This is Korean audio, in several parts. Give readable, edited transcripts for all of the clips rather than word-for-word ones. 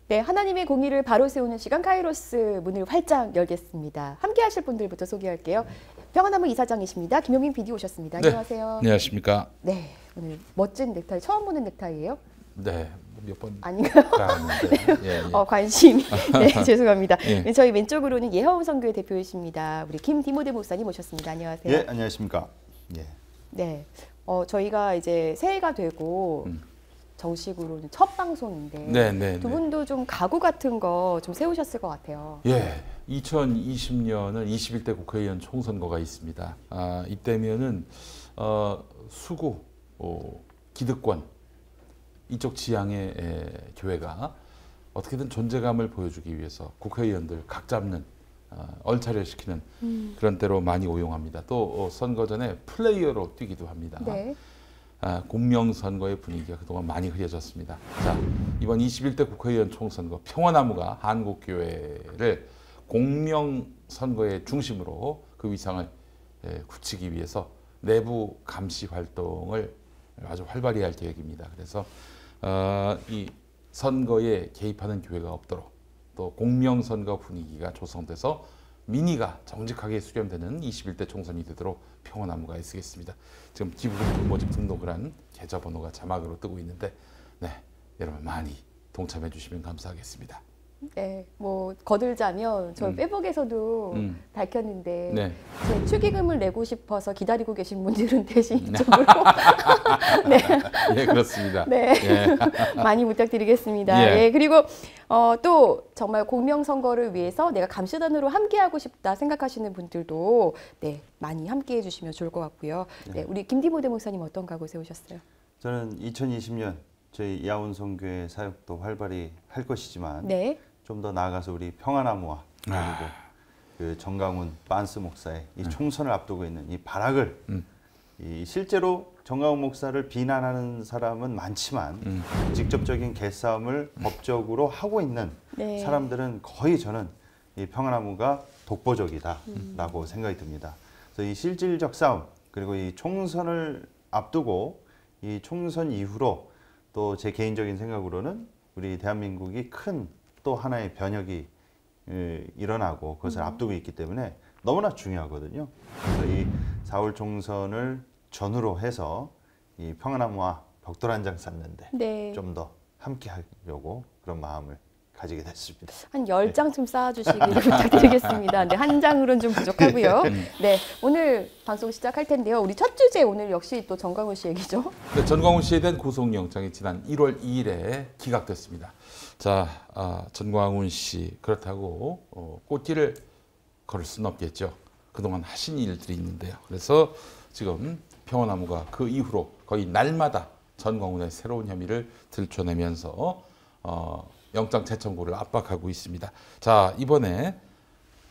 네, 하나님의 공의를 바로 세우는 시간 카이로스 문을 활짝 열겠습니다. 함께 하실 분들부터 소개할게요. 평안나무 이사장이십니다. 김용민 PD 오셨습니다. 네, 안녕하세요. 안녕하십니까. 네, 오늘 멋진 넥타이 처음 보는 넥타이예요? 네, 몇 번 아닌가요? 예, 예. 관심이. 네, 죄송합니다. 예. 저희 왼쪽으로는 예하원 선교회 대표이십니다. 우리 김디모데 목사님 오셨습니다. 안녕하세요. 예, 안녕하십니까. 예. 네, 저희가 이제 새해가 되고 정식으로는 첫 방송인데 네, 두 분도 좀 각오 같은 거 좀 세우셨을 것 같아요. 예, 2020년은 21대 국회의원 총선거가 있습니다. 이때면은 수구, 기득권 이쪽 지향의 교회가 어떻게든 존재감을 보여주기 위해서 국회의원들 각 잡는 얼차려시키는 그런 때로 많이 오용합니다. 또 선거 전에 플레이어로 뛰기도 합니다. 네. 공명선거의 분위기가 그동안 많이 흐려졌습니다. 자, 이번 21대 국회의원 총선거 평화나무가 한국교회를 공명선거의 중심으로 그 위상을 굳히기 위해서 내부 감시 활동을 아주 활발히 할 계획입니다. 그래서 이 선거에 개입하는 교회가 없도록 또 공명선거 분위기가 조성돼서 민의가 정직하게 수렴되는 21대 총선이 되도록 평화나무가 애쓰겠습니다. 지금 기부금 모집 등록을 한 계좌번호가 자막으로 뜨고 있는데, 네, 여러분 많이 동참해 주시면 감사하겠습니다. 네, 뭐 거들자면 저희 페북에서도 밝혔는데 네. 제 축의금을 내고 싶어서 기다리고 계신 분들은 대신 이쪽으로 네, 예, 그렇습니다. 네, 예. 많이 부탁드리겠습니다. 예. 예, 그리고 또 정말 공명선거를 위해서 내가 감시단으로 함께하고 싶다 생각하시는 분들도 네, 많이 함께해 주시면 좋을 것 같고요. 네, 우리 김디모데 목사님 어떤 각오 세우셨어요? 저는 2020년 저희 야온 선교회 사역도 활발히 할 것이지만 네. 좀 더 나아가서 우리 평화나무와 그리고 그 정강훈 반스 목사의 이 총선을 앞두고 있는 이 발악을 이 실제로 정강훈 목사를 비난하는 사람은 많지만 직접적인 개싸움을 법적으로 하고 있는 네. 사람들은 거의 저는 이 평화나무가 독보적이다라고 생각이 듭니다. 그래서 이 실질적 싸움 그리고 이 총선을 앞두고 이 총선 이후로 또 제 개인적인 생각으로는 우리 대한민국이 큰 또 하나의 변혁이 일어나고 그것을 앞두고 있기 때문에 너무나 중요하거든요. 그래서 이 4월 총선을 전후로 해서 이 평화나무와 벽돌 한 장 쌓는데 네. 좀 더 함께 하려고 그런 마음을 가지게 됐습니다. 한 10장쯤 쌓아주시기를 부탁드리겠습니다. 네, 한 장으로는 좀 부족하고요. 네, 오늘 방송 시작할 텐데요. 우리 첫 주제 오늘 역시 또 정강훈 씨 얘기죠. 네, 전광훈 씨에 대한 구속영장이 지난 1월 2일에 기각됐습니다. 자, 전광훈 씨 그렇다고 꽃길을 걸을 수는 없겠죠. 그동안 하신 일들이 있는데요. 그래서 지금 평화나무가 그 이후로 거의 날마다 전광훈의 새로운 혐의를 들춰내면서 영장 재청구를 압박하고 있습니다. 자, 이번에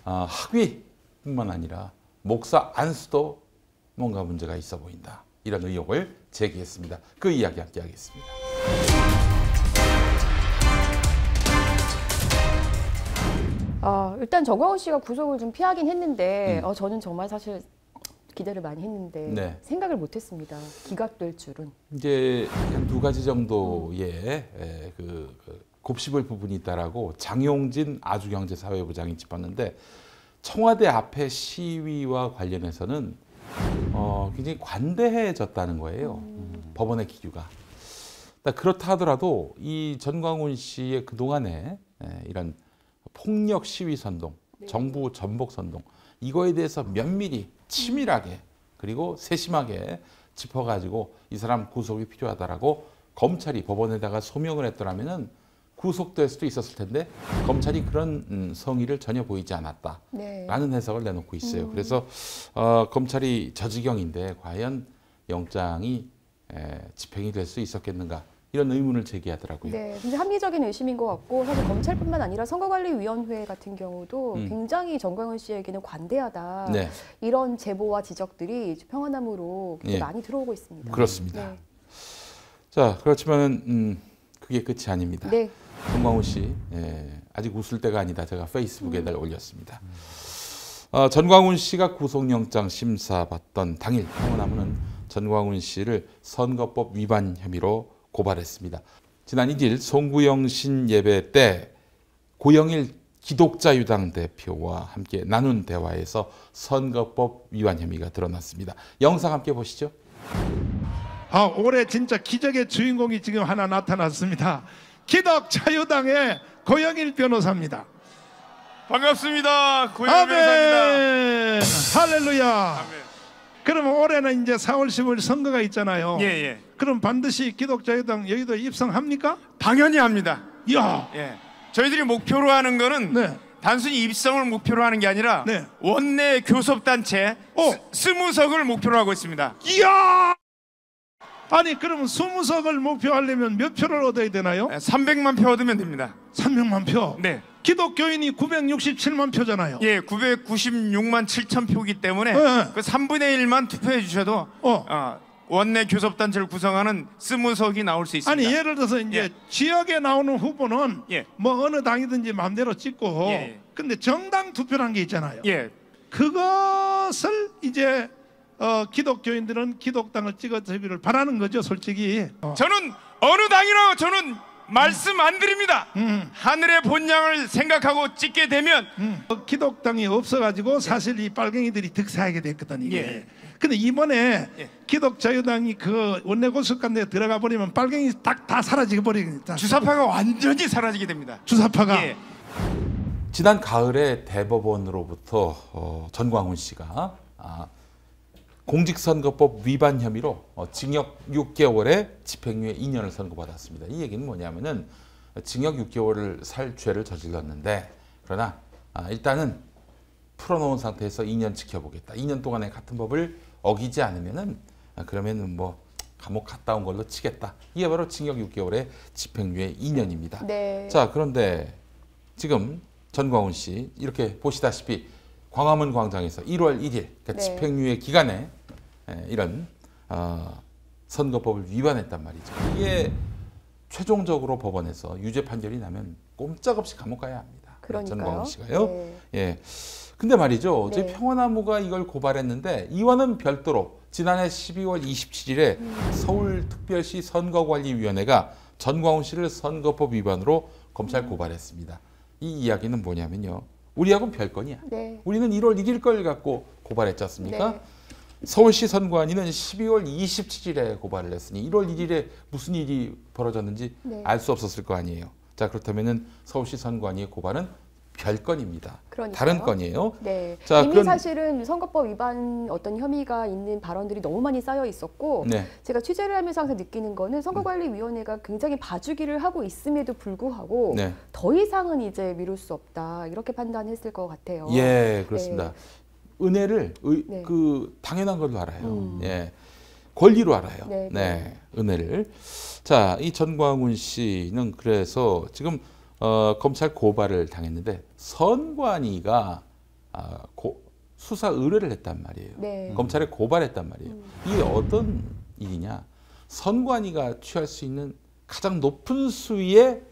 학위뿐만 아니라 목사 안수도 뭔가 문제가 있어 보인다. 이런 의혹을 제기했습니다. 그 이야기 함께 하겠습니다. 일단 정광훈 씨가 구속을 좀 피하긴 했는데 저는 정말 사실 기대를 많이 했는데 네. 생각을 못했습니다. 기각될 줄은. 이제 한 두 가지 정도의 곱씹을 부분이 있다라고 장용진 아주경제사회부장이 짚었는데 청와대 앞에 시위와 관련해서는 굉장히 관대해졌다는 거예요. 법원의 기류가. 그렇다 하더라도 이 전광훈 씨의 그동안의 이런 폭력 시위 선동, 정부 전복 선동 이거에 대해서 면밀히 치밀하게 그리고 세심하게 짚어가지고 이 사람 구속이 필요하다라고 검찰이 법원에다가 소명을 했더라면은 구속될 수도 있었을 텐데 검찰이 그런 성의를 전혀 보이지 않았다라는 해석을 내놓고 있어요. 그래서 검찰이 저 지경인데 과연 영장이 집행이 될 수 있었겠는가 이런 의문을 제기하더라고요. 네, 근데 합리적인 의심인 것 같고 사실 검찰뿐만 아니라 선거관리위원회 같은 경우도 굉장히 정광훈 씨에게는 관대하다 네. 이런 제보와 지적들이 평화나무로 예. 많이 들어오고 있습니다. 그렇습니다. 네. 자, 그렇지만 그게 끝이 아닙니다. 네. 전광훈 씨 아직 웃을 때가 아니다. 제가 페이스북에 올렸습니다. 전광훈 씨가 구속영장 심사받던 당일 평화나무는 전광훈 씨를 선거법 위반 혐의로 고발했습니다. 지난 1일 송구영신 예배 때 고영일 기독자유당 대표와 함께 나눈 대화에서 선거법 위반 혐의가 드러났습니다. 영상 함께 보시죠. 올해 진짜 기적의 주인공이 지금 하나 나타났습니다. 기독자유당의 고영일 변호사입니다. 반갑습니다. 고영일 변호사입니다. 아멘. 할렐루야. 아멘. 그러면 올해는 이제 4월 15일 선거가 있잖아요. 예. 그럼 반드시 기독자유당 여의도 입성합니까? 당연히 합니다. 야. 예. 저희들이 목표로 하는 거는 네. 단순히 입성을 목표로 하는 게 아니라 네. 원내 교섭단체 20석을 목표로 하고 있습니다. 이야. 아니 그러면 20석을 목표하려면 몇 표를 얻어야 되나요? 300만 표 얻으면 됩니다. 300만 표. 네. 기독교인이 967만 표잖아요. 예, 996만 7천 표기 때문에 네. 그 3분의 1만 투표해 주셔도 원내 교섭단체를 구성하는 20석이 나올 수 있습니다. 아니 예를 들어서 이제 지역에 나오는 후보는 예. 뭐 어느 당이든지 마음대로 찍고 예. 근데 정당 투표라는 게 있잖아요. 예. 그것을 이제 기독교인들은 기독당을 찍어주기를 바라는 거죠, 솔직히. 저는 어느 당이라고 저는 말씀 안 드립니다. 하늘의 본향을 생각하고 찍게 되면 기독당이 없어가지고 사실 이 빨갱이들이 득세하게 됐거든 이게. 예. 근데 이번에 예. 기독자유당이 그 원내고속관에 들어가 버리면 빨갱이 다 사라지게 버리겠다. 주사파가 완전히 사라지게 됩니다. 주사파가. 예. 지난 가을에 대법원으로부터 전광훈 씨가 공직선거법 위반 혐의로 징역 6개월에 집행유예 2년을 선고받았습니다. 이 얘기는 뭐냐면은 징역 6개월을 살 죄를 저질렀는데 그러나 일단은 풀어놓은 상태에서 2년 지켜보겠다. 2년 동안에 같은 법을 어기지 않으면은 그러면은 뭐 감옥 갔다 온 걸로 치겠다. 이게 바로 징역 6개월에 집행유예 2년입니다. 네. 자, 그런데 지금 전광훈 씨 이렇게 보시다시피 광화문 광장에서 1월 1일 그러니까 네. 집행유예 기간에 이런 선거법을 위반했단 말이죠. 이게 최종적으로 법원에서 유죄 판결이 나면 꼼짝없이 감옥 가야 합니다. 그러니까요. 전광훈 씨가요. 네. 예. 근데 말이죠. 저희 네. 평화나무가 이걸 고발했는데 이와는 별도로 지난해 12월 27일에 서울특별시 선거관리위원회가 전광훈 씨를 선거법 위반으로 검찰 고발했습니다. 이 이야기는 뭐냐면요. 우리하고는 별건이야. 네. 우리는 1월 1일 걸 갖고 고발했지 않습니까? 네. 서울시 선관위는 12월 27일에 고발을 했으니 1월 1일에 무슨 일이 벌어졌는지 네. 알 수 없었을 거 아니에요. 자, 그렇다면은 서울시 선관위의 고발은 별건입니다. 그러니까요. 다른 건이에요. 네. 자, 이미 그럼- 사실은 선거법 위반 어떤 혐의가 있는 발언들이 너무 많이 쌓여 있었고 네. 제가 취재를 하면서 항상 느끼는 거는 선거관리위원회가 굉장히 봐주기를 하고 있음에도 불구하고 네. 더 이상은 이제 미룰 수 없다 이렇게 판단했을 것 같아요. 예, 그렇습니다. 은혜를 네. 당연한 걸로 알아요. 음. 예. 권리로 알아요. 네, 네. 은혜를. 자, 이 전광훈 씨는 그래서 지금 검찰 고발을 당했는데 선관위가 수사 의뢰를 했단 말이에요. 네. 검찰에 고발했단 말이에요. 이게 어떤 일이냐? 선관위가 취할 수 있는 가장 높은 수위의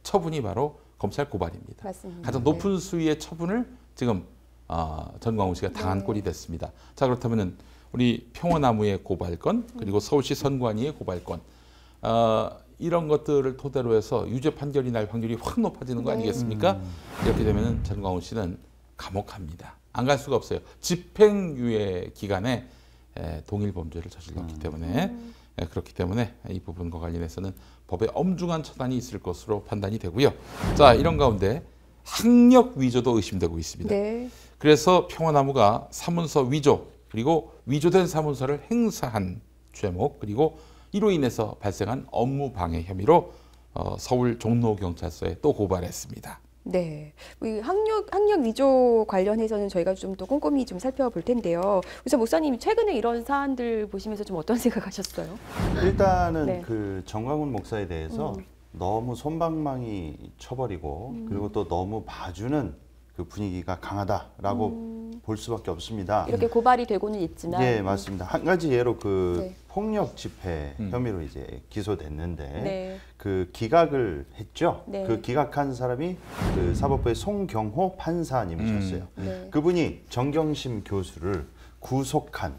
처분이 바로 검찰 고발입니다. 맞습니다. 가장 높은 수위의 처분을 지금 전광훈 씨가 당한 네. 꼴이 됐습니다. 자, 그렇다면은 우리 평화나무의 고발건 그리고 서울시 선관위의 고발건 이런 것들을 토대로 해서 유죄 판결이 날 확률이 확 높아지는 거 네. 아니겠습니까? 이렇게 되면은 전광훈 씨는 감옥 갑니다. 안 갈 수가 없어요. 집행유예 기간에 동일 범죄를 저질렀기 때문에 그렇기 때문에 이 부분과 관련해서는 법에 엄중한 처단이 있을 것으로 판단이 되고요. 자, 이런 가운데 학력 위조도 의심되고 있습니다. 네. 그래서 평화나무가 사문서 위조 그리고 위조된 사문서를 행사한 죄목 그리고 이로 인해서 발생한 업무 방해 혐의로 서울 종로경찰서에 또 고발했습니다. 네, 이 학력 위조 관련해서는 저희가 좀 더 꼼꼼히 좀 살펴볼 텐데요. 우선 목사님 최근에 이런 사안들 보시면서 좀 어떤 생각하셨어요? 일단은 네. 그 정광훈 목사에 대해서 너무 솜방망이 쳐버리고 그리고 또 너무 봐주는 그 분위기가 강하다라고 볼 수밖에 없습니다. 이렇게 고발이 되고는 있지만 예, 맞습니다. 한 가지 예로 그 네. 폭력 집회 혐의로 이제 기소됐는데 네. 그 기각을 했죠. 네. 그 기각한 사람이 그 사법부의 송경호 판사님이셨어요. 네. 그분이 정경심 교수를 구속한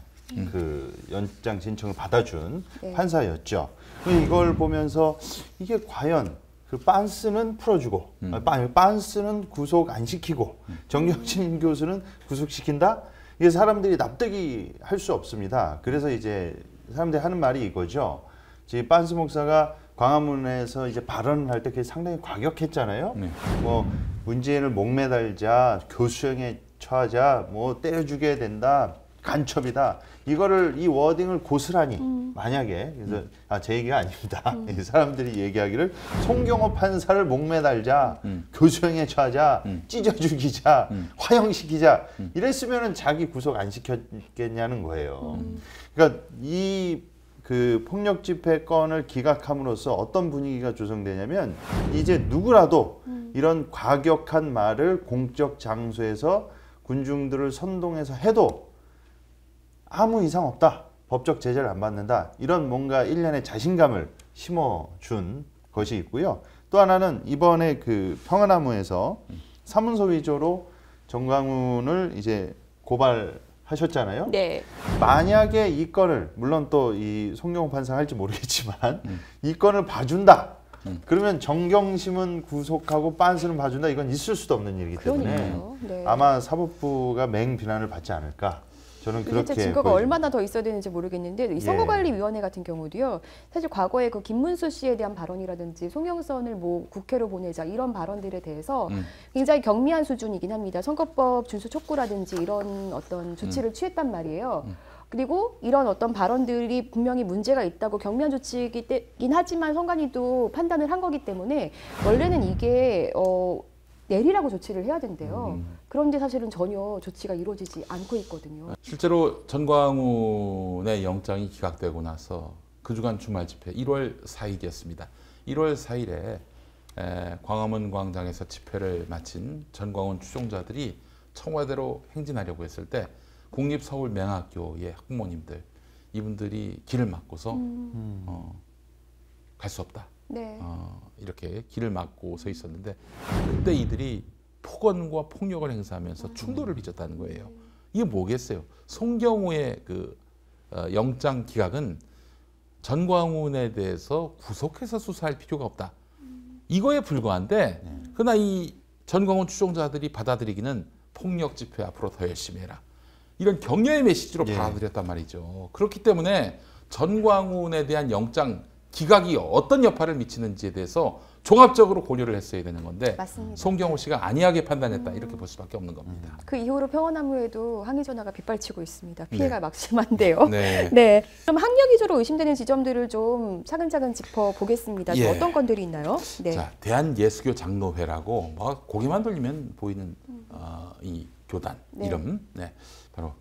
그 연장 신청을 받아준 네. 판사였죠. 이걸 보면서 이게 과연 그 빤스는 풀어주고 빤스는 구속 안 시키고 정경심 교수는 구속시킨다? 이게 사람들이 납득이 할 수 없습니다. 그래서 이제 사람들이 하는 말이 이거죠. 이제 빤스 목사가 광화문에서 이제 발언을 할 때 그게 상당히 과격했잖아요. 네. 뭐 문재인을 목매달자, 교수형에 처하자, 뭐 때려 죽여야 된다, 간첩이다. 이거를 이 워딩을 고스란히 만약에 그래서 제 얘기가 아닙니다. 이 사람들이 얘기하기를 송경호 판사를 목매달자, 교수형에 처하자, 찢어 죽이자, 화형시키자 이랬으면은 자기 구속 안 시켰겠냐는 거예요. 그러니까 이 그 폭력 집회 건을 기각함으로써 어떤 분위기가 조성되냐면 이제 누구라도 이런 과격한 말을 공적 장소에서 군중들을 선동해서 해도 아무 이상 없다. 법적 제재를 안 받는다. 이런 뭔가 일련의 자신감을 심어준 것이 있고요. 또 하나는 이번에 그 평화나무에서 사문서 위조로 정광훈을 이제 고발하셨잖아요. 네. 만약에 이 건을 물론 또 이 송경호 판사가 할지 모르겠지만 이 건을 봐준다. 그러면 정경심은 구속하고 빤스는 봐준다. 이건 있을 수도 없는 일이기 때문에 그러니까요. 네. 아마 사법부가 맹비난을 받지 않을까. 저는 이게 그렇게 증거가 보여집니다. 얼마나 더 있어야 되는지 모르겠는데 이 선거관리위원회 같은 경우도요. 사실 과거에 그 김문수 씨에 대한 발언이라든지 송영선을 뭐 국회로 보내자 이런 발언들에 대해서 굉장히 경미한 수준이긴 합니다. 선거법 준수 촉구라든지 이런 어떤 조치를 취했단 말이에요. 그리고 이런 어떤 발언들이 분명히 문제가 있다고 경미한 조치이긴 하지만 선관위도 판단을 한 거기 때문에 원래는 이게 내리라고 조치를 해야 된대요. 그런데 사실은 전혀 조치가 이루어지지 않고 있거든요. 실제로 전광훈의 영장이 기각되고 나서 그 주간 주말 집회 1월 4일이었습니다. 1월 4일에 광화문 광장에서 집회를 마친 전광훈 추종자들이 청와대로 행진하려고 했을 때 국립서울맹학교의 학부모님들 이분들이 길을 막고서 갈 수 없다. 네. 이렇게 길을 막고 서 있었는데 그때 이들이 폭언과 폭력을 행사하면서 충돌을 빚었다는 거예요. 이게 뭐겠어요? 송경호의 그 영장 기각은 전광훈에 대해서 구속해서 수사할 필요가 없다. 이거에 불과한데 그러나 이 전광훈 추종자들이 받아들이기는 폭력 집회 앞으로 더 열심히 해라. 이런 격려의 메시지로 받아들였단 말이죠. 그렇기 때문에 전광훈에 대한 영장 기각이 어떤 여파를 미치는지에 대해서 종합적으로 고려를 했어야 되는 건데 맞습니다. 송경호 씨가 안이하게 판단했다 이렇게 볼 수밖에 없는 겁니다. 그 이후로 평화나무에도 항의 전화가 빗발치고 있습니다. 피해가 막심한데요. 네. 네. 그럼 학력 위조로 의심되는 지점들을 좀 차근차근 짚어보겠습니다. 예. 어떤 건들이 있나요? 네. 자, 대한예수교 장로회라고 뭐 고개만 돌리면 보이는 이 교단 네. 이름, 네, 바로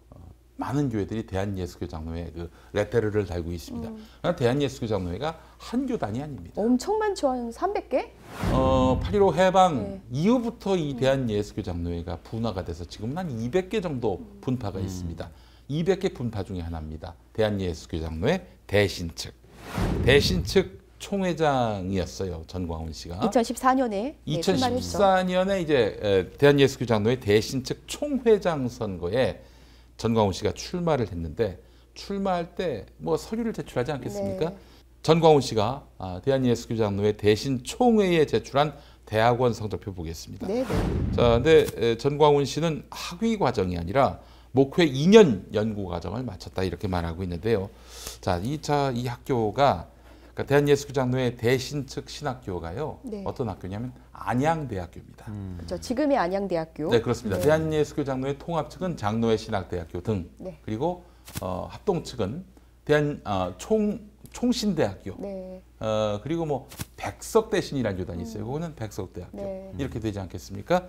많은 교회들이 대한예수교 장로회 그 레테르를 달고 있습니다. 그러나 대한예수교 장로회가 한 교단이 아닙니다. 엄청 많죠. 한 300개? 8.15 해방 네. 이후부터 이 대한예수교 장로회가 분화가 돼서 지금은 한 200개 정도 분파가 있습니다. 200개 분파 중에 하나입니다. 대한예수교 장로회 대신측. 대신측 총회장이었어요. 전광훈 씨가. 2014년에 2014년에 이제 대한예수교 장로회 대신측 총회장 선거에 전광훈 씨가 출마를 했는데 출마할 때 뭐 서류를 제출하지 않겠습니까? 네. 전광훈 씨가 대한예수교 장로회 대신 총회에 제출한 대학원 성적표 보겠습니다. 네. 자, 근데 전광훈 씨는 학위 과정이 아니라 목회 2년 연구 과정을 마쳤다 이렇게 말하고 있는데요. 자, 이 학교가 그러니까 대한예수교 장로회 대신측 신학교가요. 네. 어떤 학교냐면 안양대학교입니다. 그렇죠. 지금의 안양대학교. 네, 그렇습니다. 네. 대한예수교 장로회 통합 측은 장로회 신학대학교 등 네. 그리고 합동 측은 총신대학교 네. 그리고 뭐 백석대신이라는 교단이 있어요. 그거는 백석대학교 네. 이렇게 되지 않겠습니까?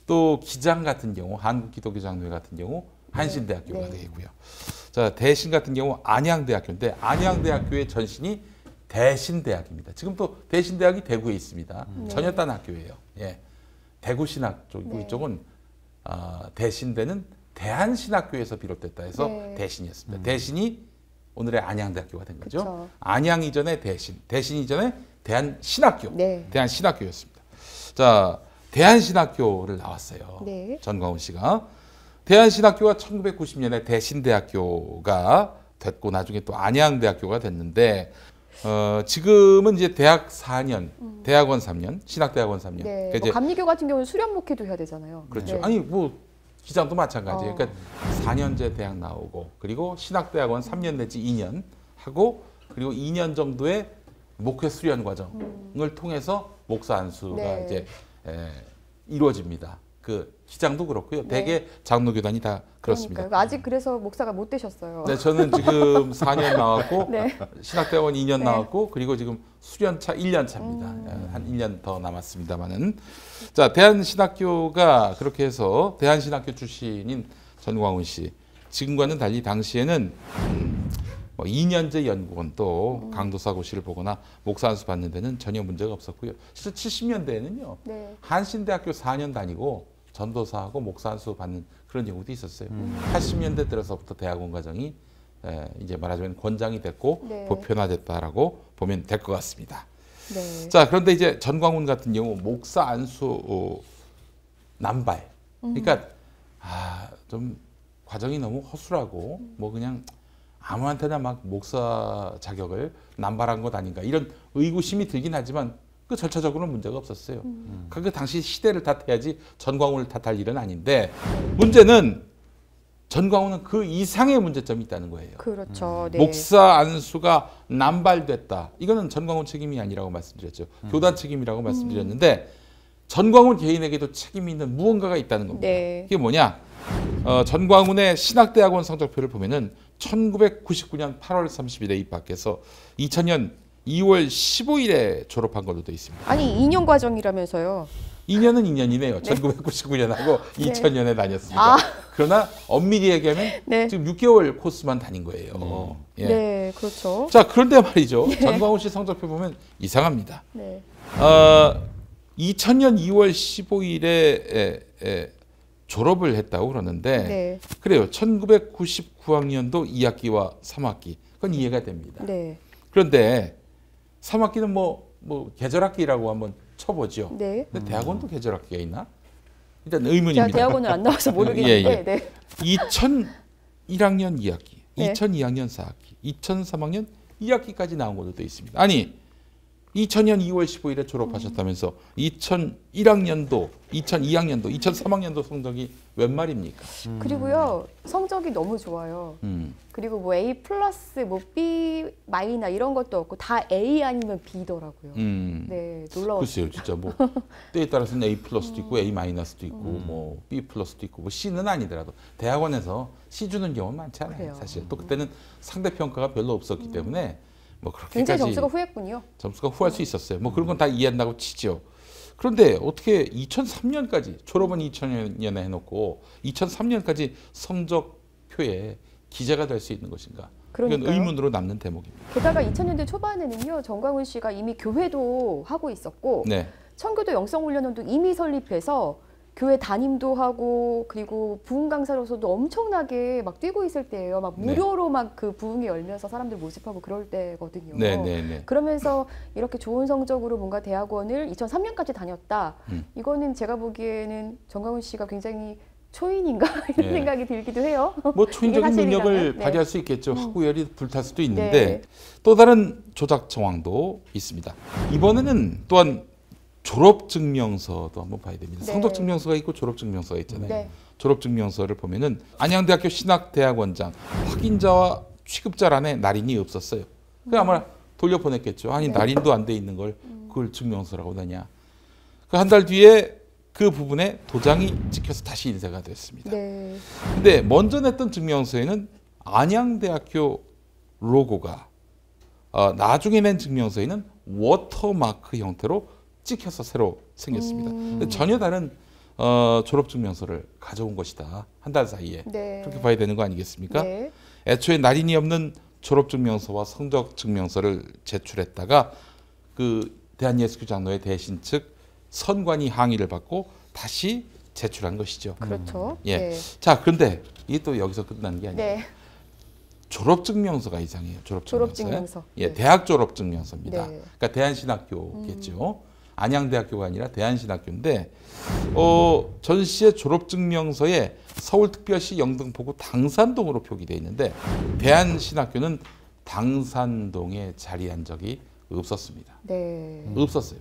또 기장 같은 경우 한국기독교장로회 같은 경우 한신대학교가 네. 되고요. 자, 대신 같은 경우 안양대학교인데 안양대학교의 전신이 대신대학입니다. 지금 또 대신대학이 대구에 있습니다. 전혀 딴 학교예요. 예. 대구신학 쪽이고 네. 이쪽은 대신대는 대한신학교에서 비롯됐다 해서 네. 대신이었습니다. 대신이 오늘의 안양대학교가 된 거죠. 그쵸. 안양 이전에 대신, 대신 이전에 대한신학교, 네. 대한신학교였습니다. 자, 대한신학교를 나왔어요. 네. 전광훈 씨가 대한신학교가 1990년에 대신대학교가 됐고 나중에 또 안양대학교가 됐는데 지금은 이제 대학 4년, 대학원 3년, 신학대학원 3년. 네. 그러니까 이제 감리교 같은 경우는 수련 목회도 해야 되잖아요. 그렇죠. 네. 아니 뭐 기장도 마찬가지예요. 그러니까 4년제 대학 나오고 그리고 신학대학원 3년 내지 2년 하고 그리고 2년 정도의 목회 수련 과정을 통해서 목사 안수가 네. 이제 이루어집니다. 그 기장도 그렇고요. 네. 대개 장로교단이 다 그렇습니다. 그러니까요. 아직 그래서 목사가 못 되셨어요. 네, 저는 지금 4년 나왔고 네. 신학대학원 2년 네. 나왔고 그리고 지금 수련차 1년 차입니다. 한 1년 더 남았습니다만은 자 대한신학교가 그렇게 해서 대한신학교 출신인 전광훈 씨 지금과는 달리 당시에는 뭐 2년제 연구원도 강도사고시를 보거나 목사 안수 받는 데는 전혀 문제가 없었고요. 실제 70년대에는요. 네. 한신대학교 4년 다니고 전도사하고 목사 안수 받는 그런 경우도 있었어요. 80년대 들어서부터 대학원 과정이 이제 말하자면 권장이 됐고 네. 보편화됐다라고 보면 될 것 같습니다. 네. 자 그런데 이제 전광훈 같은 경우 목사 안수 남발. 그러니까 좀 과정이 너무 허술하고 뭐 그냥 아무한테나 막 목사 자격을 남발한 것 아닌가 이런 의구심이 들긴 하지만 그 절차적으로는 문제가 없었어요. 그 당시 시대를 탓해야지 전광훈을 탓할 일은 아닌데 문제는 전광훈은 그 이상의 문제점이 있다는 거예요. 그렇죠. 네. 목사 안수가 남발됐다. 이거는 전광훈 책임이 아니라고 말씀드렸죠. 교단 책임이라고 말씀드렸는데 전광훈 개인에게도 책임이 있는 무언가가 있다는 겁니다. 네. 이게 뭐냐? 전광훈의 신학대학원 성적표를 보면은 1999년 8월 30일에 입학해서 2000년 2월 15일에 졸업한 걸로 되어 있습니다. 아니 2년 과정이라면서요. 2년은 2년이네요. 1999년하고 2000년에 다녔습니다. 그러나 엄밀히 얘기하면 네. 지금 6개월 코스만 다닌 거예요. 예. 네, 그렇죠. 자, 그런데 말이죠. 전광훈 씨 성적표 보면 이상합니다. 네. 2000년 2월 15일에 졸업을 했다고 그러는데 네. 그래요. 1999학년도 2학기와 3학기. 그건 이해가 됩니다. 네. 그런데 3학기는 뭐 계절학기라고 한번 쳐보죠. 네. 근데 대학원도 계절학기가 있나? 일단 제가 의문입니다. 대학원을 안 나와서 모르겠는데. 예, 예. 네. 2001학년 2학기, 네. 2002학년 4학기, 2003학년 2학기까지 나온 걸로 되어 있습니다. 아니 2000년 2월 15일에 졸업하셨다면서 2001학년도, 2002학년도, 2003학년도 성적이 웬 말입니까? 그리고요 성적이 너무 좋아요. 그리고 뭐 A 플러스, 뭐 B 마이너 이런 것도 없고 다 A 아니면 B더라고요. 네, 놀라웠어요. 글쎄요, 진짜 뭐 때에 따라서는 A 플러스도 있고 A 마이너스도 있고 뭐 B 플러스도 있고 뭐 C는 아니더라도 대학원에서 C 주는 경우는 많지 않아요. 그래요. 사실 또 그때는 상대 평가가 별로 없었기 때문에 뭐 굉장히 그렇게까지 점수가 후했군요. 점수가 후할 수 있었어요. 뭐 그런 건 다 이해한다고 치죠. 그런데 어떻게 2003년까지 졸업은 2000년에 해놓고 2003년까지 성적표에 기재가 될 수 있는 것인가? 이건 그러니까요. 의문으로 남는 대목입니다. 게다가 2000년대 초반에는요 전광훈 씨가 이미 교회도 하고 있었고 네, 청교도 영성훈련원도 이미 설립해서 교회 담임도 하고 그리고 부흥 강사로서도 엄청나게 막 뛰고 있을 때예요. 막 네. 무료로 막 그 부흥회 열면서 사람들 모집하고 그럴 때거든요. 네, 네, 네. 그러면서 이렇게 좋은 성적으로 뭔가 대학원을 2003년까지 다녔다. 이거는 제가 보기에는 정광훈 씨가 굉장히 초인인가 이런 네. 생각이 들기도 해요. 뭐 이게 초인적인 사실이라면, 능력을 네. 발휘할 수 있겠죠. 학구열이 불탈 수도 있는데 네. 또 다른 조작 정황도 있습니다. 이번에는 또한 졸업증명서도 한번 봐야 됩니다. 네. 성적증명서가 있고 졸업증명서가 있잖아요. 네. 졸업증명서를 보면은 안양대학교 신학대학원장 확인자와 취급자란에 날인이 없었어요. 그 아마 돌려보냈겠죠. 아니 네. 날인도 안 돼 있는 걸 그걸 증명서라고 하냐. 그 한 달 뒤에 그 부분에 도장이 찍혀서 다시 인쇄가 됐습니다. 네. 근데 먼저 냈던 증명서에는 안양대학교 로고가 나중에 낸 증명서에는 워터마크 형태로 찍혀서 새로 생겼습니다. 근데 전혀 다른 졸업증명서를 가져온 것이다. 한 달 사이에. 네. 그렇게 봐야 되는 거 아니겠습니까? 네. 애초에 날인이 없는 졸업증명서와 성적증명서를 제출했다가 그 대한예수교 장로회 대신 측 선관위 항의를 받고 다시 제출한 것이죠. 그렇죠. 예. 네. 자, 그런데 이게 또 여기서 끝나는 게 아니에요. 네. 졸업증명서가 이상해요. 졸업증명서. 졸업증명서. 예, 네. 대학 졸업증명서입니다. 네. 그러니까 대한신학교겠죠. 안양대학교가 아니라 대한신학교인데 전 씨의 졸업증명서에 서울특별시 영등포구 당산동으로 표기되어 있는데 대한신학교는 당산동에 자리한 적이 없었습니다. 네. 없었어요.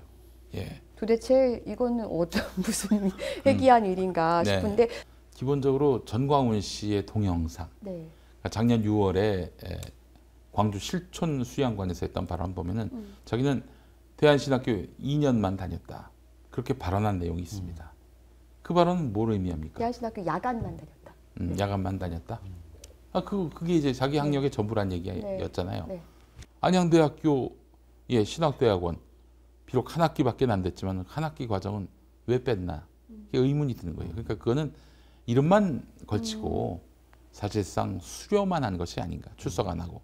예. 도대체 이거는 어떤 무슨 해기한 일인가 네. 싶은데 기본적으로 전광훈 씨의 동영상. 네. 작년 6월에 광주 실촌 수양관에서 했던 발언 보면은 자기는 대한신학교 2년만 다녔다. 그렇게 발언한 내용이 있습니다. 그 발언은 뭘 의미합니까? 대한신학교 야간만 다녔다. 야간만 다녔다. 그게 이제 자기 학력의 전부란 얘기였잖아요. 네. 안양대학교의 신학대학원 비록 한 학기밖에 안 됐지만 한 학기 과정은 왜 뺐나? 이게 의문이 드는 거예요. 그러니까 그거는 이름만 걸치고 사실상 수료만 한 것이 아닌가. 출석 안 하고.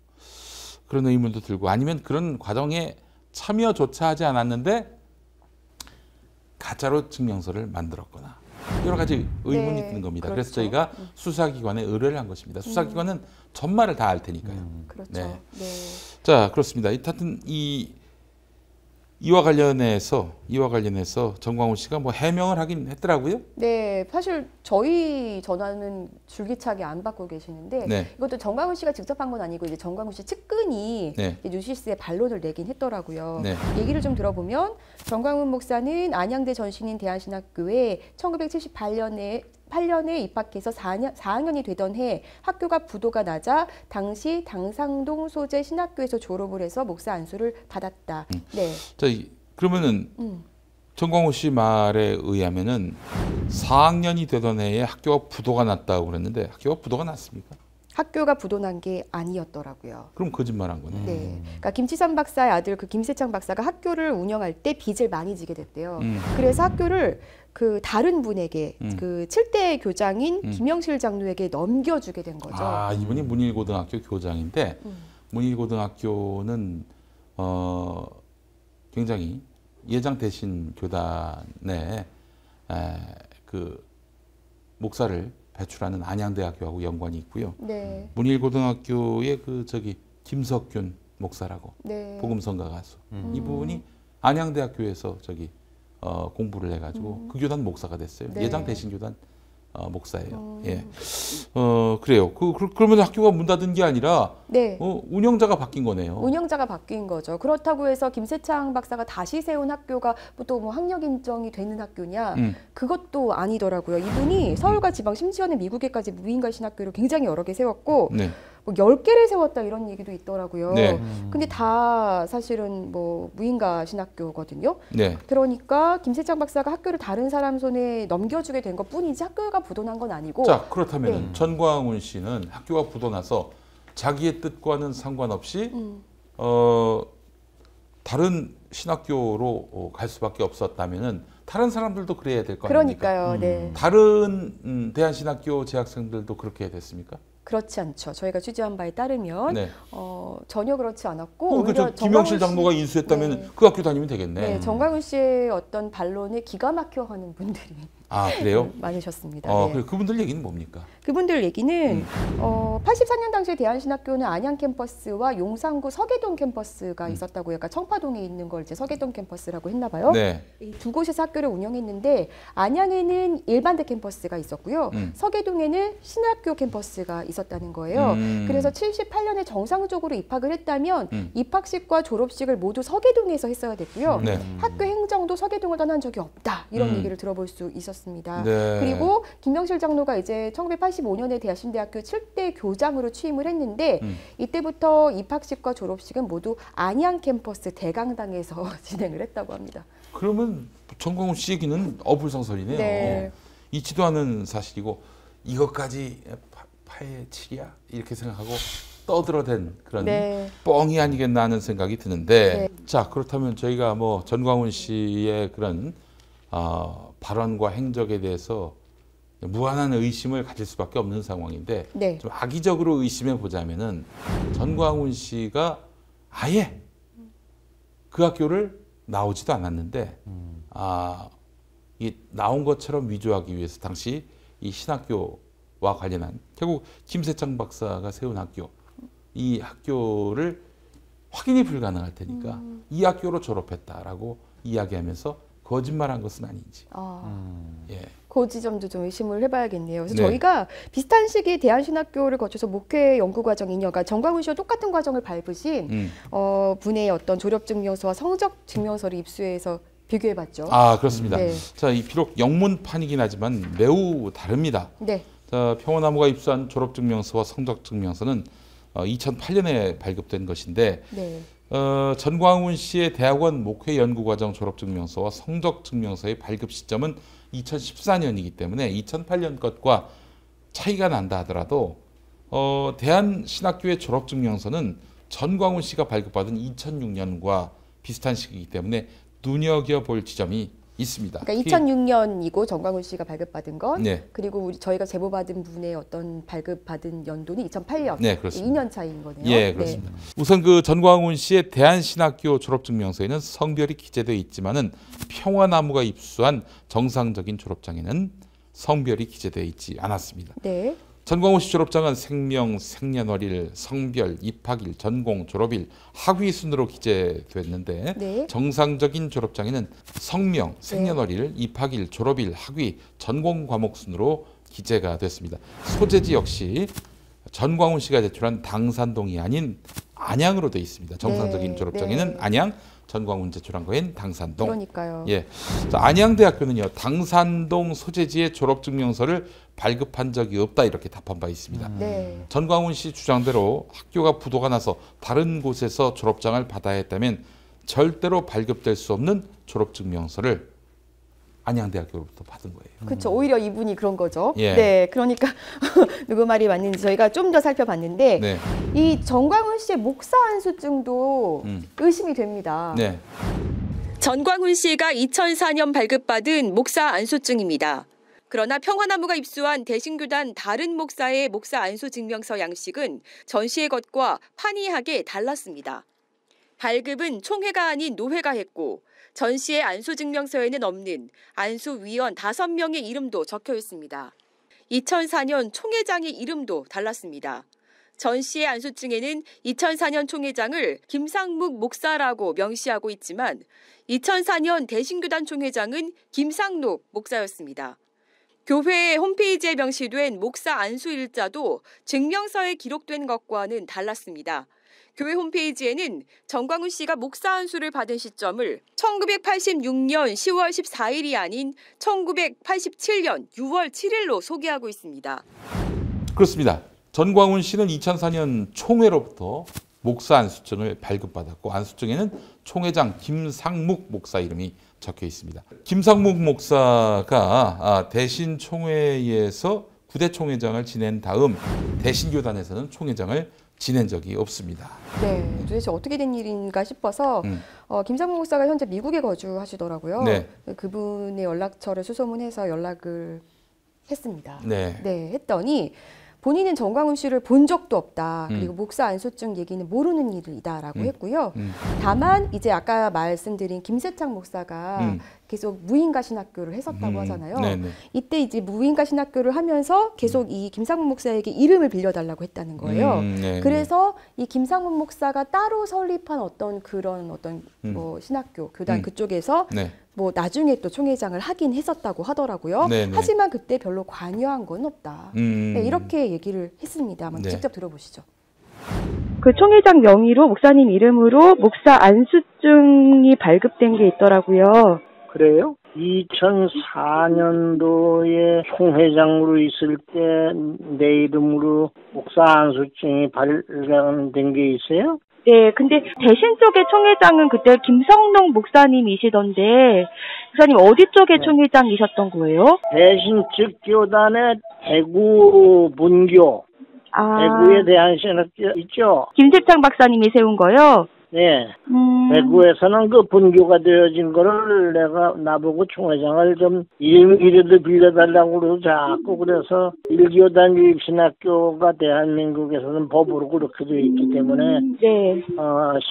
그런 의문도 들고 아니면 그런 과정에 참여조차 하지 않았는데 가짜로 증명서를 만들었거나 여러 가지 의문이 네, 드는 겁니다. 그렇죠. 그래서 저희가 수사기관에 의뢰를 한 것입니다. 수사기관은 전말을 다 알 테니까요. 그렇죠. 네. 네. 자, 그렇습니다. 하여튼 이와 관련해서 전광훈 씨가 뭐 해명을 하긴 했더라고요. 네, 사실 저희 전화는 줄기차게 안 받고 계시는데 네. 이것도 정광훈 씨가 직접 한 건 아니고 이제 정광훈 씨 측근이 네. 뉴시스에 반론을 내긴 했더라고요. 네. 얘기를 좀 들어보면 정광훈 목사는 안양대 전신인 대한신학교에 1978년에 입학해서 4학년이 되던 해 학교가 부도가 나자 당시 당상동 소재 신학교에서 졸업을 해서 목사 안수를 받았다. 네. 자, 그러면은 전광훈 씨 말에 의하면은 4학년이 되던 해에 학교가 부도가 났다고 그랬는데 학교가 부도가 났습니까? 학교가 부도난 게 아니었더라고요. 그럼 거짓말한 거네. 네. 그러니까 김치삼 박사의 아들 그 김세창 박사가 학교를 운영할 때 빚을 많이 지게 됐대요. 그래서 학교를 그 다른 분에게 그 7대 교장인 김영실 장로에게 넘겨주게 된 거죠. 아, 이분이 문일고등학교 교장인데 문일고등학교는 굉장히 예장 대신 교단의 그 목사를 배출하는 안양대학교하고 연관이 있고요. 네. 문일고등학교의 김석균 목사라고 네. 복음성가 가수 이분이 안양대학교에서 공부를 해가지고 그 교단 목사가 됐어요. 네. 예장 대신 교단 목사예요. 예. 그래요. 그러면 학교가 문 닫은 게 아니라 네. 운영자가 바뀐 거네요. 운영자가 바뀐 거죠. 그렇다고 해서 김세창 박사가 다시 세운 학교가 또 뭐 학력 인정이 되는 학교냐? 그것도 아니더라고요. 이분이 서울과 지방 심지어는 미국에까지 무인가 신학교를 굉장히 여러 개 세웠고 네. 뭐 10개를 세웠다 이런 얘기도 있더라고요. 네. 근데 다 사실은 뭐 무인가 신학교거든요. 네. 그러니까 김세창 박사가 학교를 다른 사람 손에 넘겨주게 된 것뿐이지 학교가 부도난 건 아니고. 자, 그렇다면 네. 전광훈 씨는 학교가 부도나서 자기의 뜻과는 상관없이 다른 신학교로 갈 수밖에 없었다면은 다른 사람들도 그래야 될 거 아닙니까? 그러니까요. 네. 다른 대한신학교 재학생들도 그렇게 됐습니까? 그렇지 않죠. 저희가 취재한 바에 따르면 네. 전혀 그렇지 않았고 그죠. 오히려 김영실 정광훈 장로가 씨- 인수했다면 네. 그 학교 다니면 되겠네. 네, 정광훈 씨의 어떤 반론에 기가 막혀하는 분들이 아, 그래요? 많으셨습니다. 어, 네. 그래, 그분들 얘기는 뭡니까? 그분들 얘기는 84년 당시에 대한신학교는 안양 캠퍼스와 용산구 서계동 캠퍼스가 있었다고 그러니까 청파동에 있는 걸 이제 서계동 캠퍼스라고 했나 봐요. 네. 이 두 곳에서 학교를 운영했는데 안양에는 일반대 캠퍼스가 있었고요. 서계동에는 신학교 캠퍼스가 있었다는 거예요. 그래서 78년에 정상적으로 입학을 했다면 입학식과 졸업식을 모두 서계동에서 했어야 됐고요. 네. 학교 행정도 서계동을 떠난 적이 없다. 이런 얘기를 들어볼 수 있었습니다. 네. 그리고 김영실 장로가 이제 1985년에 대신대학교 7대 교장으로 취임을 했는데 이때부터 입학식과 졸업식은 모두 안양 캠퍼스 대강당에서 진행을 했다고 합니다. 그러면 전광훈 씨 얘기는 어불성설이네요. 네. 있지도 않은 사실이고 이것까지 파헤치랴 이렇게 생각하고 떠들어댄 그런 네. 뻥이 아니겠나 하는 생각이 드는데 네. 자, 그렇다면 저희가 뭐 전광훈 씨의 그런 발언과 행적에 대해서 무한한 의심을 가질 수밖에 없는 상황인데 네. 좀 악의적으로 의심해 보자면은 전광훈 씨가 아예 그 학교를 나오지도 않았는데 이 나온 것처럼 위조하기 위해서 당시 이 신학교와 관련한 결국 김세창 박사가 세운 학교 이 학교를 확인이 불가능할 테니까 이 학교로 졸업했다라고 이야기하면서 거짓말한 것은 아닌지. 예. 그 지점도 좀 의심을 해봐야겠네요. 그래서 네. 저희가 비슷한 시기에 대한신학교를 거쳐서 목회 연구과정 2년, 그러니까 정광훈 씨와 똑같은 과정을 밟으신 분의 어떤 졸업증명서와 성적증명서를 입수해서 비교해봤죠. 아, 그렇습니다. 네. 자, 이 비록 영문판이긴 하지만 매우 다릅니다. 네. 자, 평화나무가 입수한 졸업증명서와 성적증명서는 2008년에 발급된 것인데 네. 전광훈 씨의 대학원 목회연구과정 졸업증명서와 성적증명서의 발급 시점은 2014년이기 때문에 2008년 것과 차이가 난다 하더라도 대한신학교의 졸업증명서는 전광훈 씨가 발급받은 2006년과 비슷한 시기이기 때문에 눈여겨볼 지점이 있습니다. 그러니까 2006년이고 정광훈 씨가 발급받은 건, 네. 그리고 저희가 제보받은 분의 어떤 발급받은 연도는 2008년, 네, 그렇습니다. 2년 차이인 거네요. 예, 그렇습니다. 우선 그 전광훈 씨의 대한신학교 졸업증명서에는 성별이 기재되어 있지만은 평화나무가 입수한 정상적인 졸업장에는 성별이 기재되어 있지 않았습니다. 네. 전광훈 씨 졸업장은 생명, 생년월일, 성별, 입학일, 전공, 졸업일, 학위 순으로 기재됐는데 네. 정상적인 졸업장에는 성명, 생년월일, 입학일, 졸업일, 학위, 전공 과목 순으로 기재가 됐습니다. 소재지 역시 전광훈 씨가 제출한 당산동이 아닌 안양으로 되어 있습니다. 정상적인 네. 졸업장에는 네. 안양, 전광훈 제출한 거엔 당산동. 그러니까요. 예. 자, 안양대학교는요, 당산동 소재지의 졸업증명서를 발급한 적이 없다 이렇게 답한 바 있습니다. 네. 전광훈 씨 주장대로 학교가 부도가 나서 다른 곳에서 졸업장을 받아야 했다면 절대로 발급될 수 없는 졸업증명서를 안양대학교로부터 받은 거예요. 그렇죠. 오히려 이분이 그런 거죠. 예. 네. 그러니까 누구 말이 맞는지 저희가 좀 더 살펴봤는데 네. 이 정광훈 씨의 목사 안수증도 의심이 됩니다. 네. 전광훈 씨가 2004년 발급받은 목사 안수증입니다. 그러나 평화나무가 입수한 대신교단 다른 목사의 목사 안수 증명서 양식은 전 씨의 것과 판이하게 달랐습니다. 발급은 총회가 아닌 노회가 했고 전 씨의 안수 증명서에는 없는 안수위원 5명의 이름도 적혀 있습니다. 2004년 총회장의 이름도 달랐습니다. 전 씨의 안수증에는 2004년 총회장을 김상묵 목사라고 명시하고 있지만 2004년 대신교단 총회장은 김상록 목사였습니다. 교회의 홈페이지에 명시된 목사 안수 일자도 증명서에 기록된 것과는 달랐습니다. 교회 홈페이지에는 전광훈 씨가 목사 안수를 받은 시점을 1986년 10월 14일이 아닌 1987년 6월 7일로 소개하고 있습니다. 그렇습니다. 전광훈 씨는 2004년 총회로부터 목사 안수증을 발급받았고 안수증에는 총회장 김상묵 목사 이름이 적혀 있습니다. 김상묵 목사가 대신 총회에서 구대 총회장을 지낸 다음 대신교단에서는 총회장을 지낸 적이 없습니다. 네, 도대체 어떻게 된 일인가 싶어서 김상묵 목사가 현재 미국에 거주하시더라고요. 네. 그분의 연락처를 수소문해서 연락을 했습니다. 네. 네, 했더니 본인은 정광훈 씨를 본 적도 없다. 그리고 목사 안수증 얘기는 모르는 일이다라고 했고요. 다만 이제 아까 말씀드린 김세창 목사가 계속 무인가 신학교를 했었다고 하잖아요. 네네. 이때 이제 무인가 신학교를 하면서 계속 이 김상문 목사에게 이름을 빌려달라고 했다는 거예요. 네, 그래서 이 김상문 목사가 따로 설립한 어떤 뭐 신학교 교단 그쪽에서 네. 뭐 나중에 또 총회장을 하긴 했었다고 하더라고요. 네네. 하지만 그때 별로 관여한 건 없다. 네, 이렇게 얘기를 했습니다. 한번 네. 직접 들어보시죠. 그 총회장 명의로 목사님 이름으로 목사 안수증이 발급된 게 있더라고요. 그래요? 2004년도에 총회장으로 있을 때 내 이름으로 목사 안수증이 발간된 게 있어요? 네, 근데 대신 쪽의 총회장은 그때 김성록 목사님이시던데 목사님 어디 쪽의 총회장이셨던 거예요? 대신 측 교단의 대구 분교, 대구에 대한 신학교 있죠? 김세창 박사님이 세운 거요? 네. 대구에서는 그 분교가 되어진 거를 나보고 총회장을 좀 이름이라도 빌려달라고 그러고 자꾸 그래서 일교단 유입신학교가 대한민국에서는 법으로 그렇게 되어 있기 때문에 네.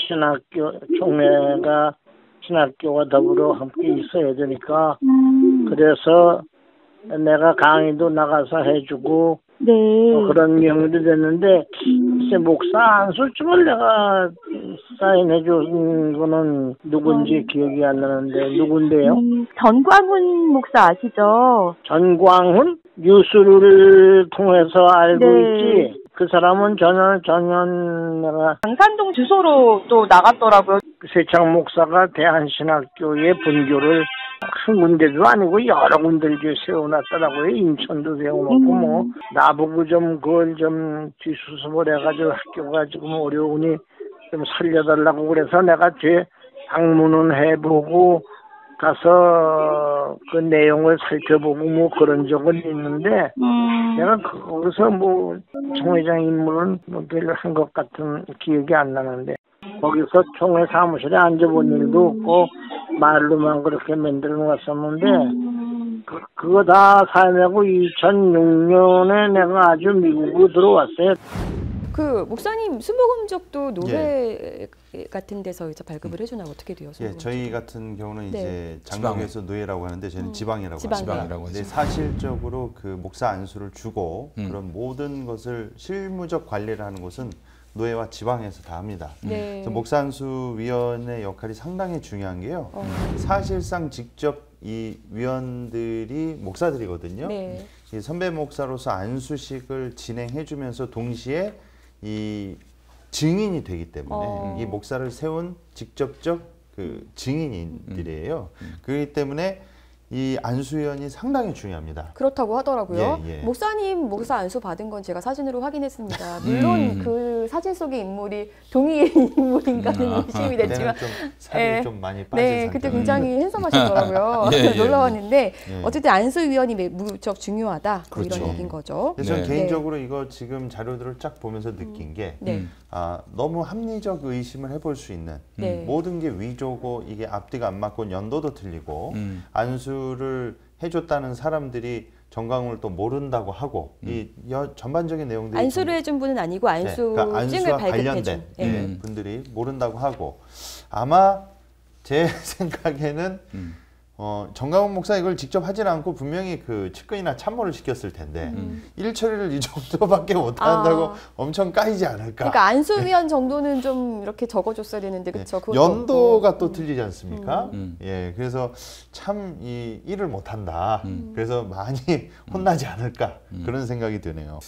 신학교 총회가 신학교와 더불어 함께 있어야 되니까 그래서 내가 강의도 나가서 해주고 네. 그런 명의도 됐는데 글쎄 목사 안수증을 내가 사인해 준 거는 누군지 기억이 안 나는데 누군데요? 전광훈 목사 아시죠? 전광훈? 뉴스를 통해서 알고 네. 있지. 그 사람은 전혀 내가 강산동 주소로 또 나갔더라고요. 세창 목사가 대한신학교의 분교를 한 군데도 아니고 여러 군데를 세워놨더라고요. 인천도 세워놓고 뭐 나보고 좀 그걸 좀 뒷수습을 해가지고 학교가 지금 어려우니 좀 살려달라고 그래서 내가 뒤에 방문은 해보고 가서 그 내용을 살펴보고 뭐 그런 적은 있는데 내가 거기서 뭐 총회장 임무는 뭐 별로 한 것 같은 기억이 안 나는데 거기서 총회 사무실에 앉아본 일도 없고 말로만 그렇게 만들어 놓았었는데 그거 다 사임하고 2006년에 내가 아주 미국으로 들어왔어요. 그 목사님 순복음족도 노래 같은 데서 이제 발급을 해주나 어떻게 돼요? 예, 저희 같은 경우는 네. 이제 장로교에서 노예라고 하는데 저희는 지방이라고 지방이라고 합니다. 하죠. 근데 사실적으로 그 목사 안수를 주고 그런 모든 것을 실무적 관리를 하는 곳은 노예와 지방에서 다 합니다. 네. 그래서 목사 안수 위원의 역할이 상당히 중요한 게요. 사실상 직접 이 위원들이 목사들이거든요. 네. 이 선배 목사로서 안수식을 진행해주면서 동시에 이 증인이 되기 때문에 이 목사를 세운 직접적 그 증인들이에요. 그렇기 때문에 이 안수위원이 상당히 중요합니다. 그렇다고 하더라고요. 예, 예. 목사님 목사 안수 받은 건 제가 사진으로 확인했습니다. 물론 그 사진 속의 인물이 동일의 인물인가는 의심이 됐지만 그때는 좀 살이 예. 좀 많이 빠진 네, 그때 굉장히 핸섬하셨더라고요. 예, 예. 놀라웠는데 예. 어쨌든 안수위원이 무척 중요하다. 뭐 그렇죠. 이런 얘기인 거죠. 그래서 네. 개인적으로 이거 지금 자료들을 쫙 보면서 느낀 게 네. 너무 합리적 의심을 해볼 수 있는 네. 모든 게 위조고 이게 앞뒤가 안 맞고 연도도 틀리고 안수를 해줬다는 사람들이 정광훈을 또 모른다고 하고 이 전반적인 내용들이 안수를 해준 분은 아니고 안수증을 그러니까 안수와 발급해준 관련된 예. 분들이 모른다고 하고 아마 제 생각에는 정광훈 목사 이걸 직접 하진 않고 분명히 그 측근이나 참모를 시켰을 텐데 일 처리를 이 정도밖에 못 한다고 엄청 까이지 않을까. 그러니까 안수위원 정도는 좀 이렇게 적어줬어야 되는데 그렇죠. 연도가 또 틀리지 않습니까? 예, 그래서 참 이 일을 못 한다. 그래서 많이 혼나지 않을까 그런 생각이 드네요.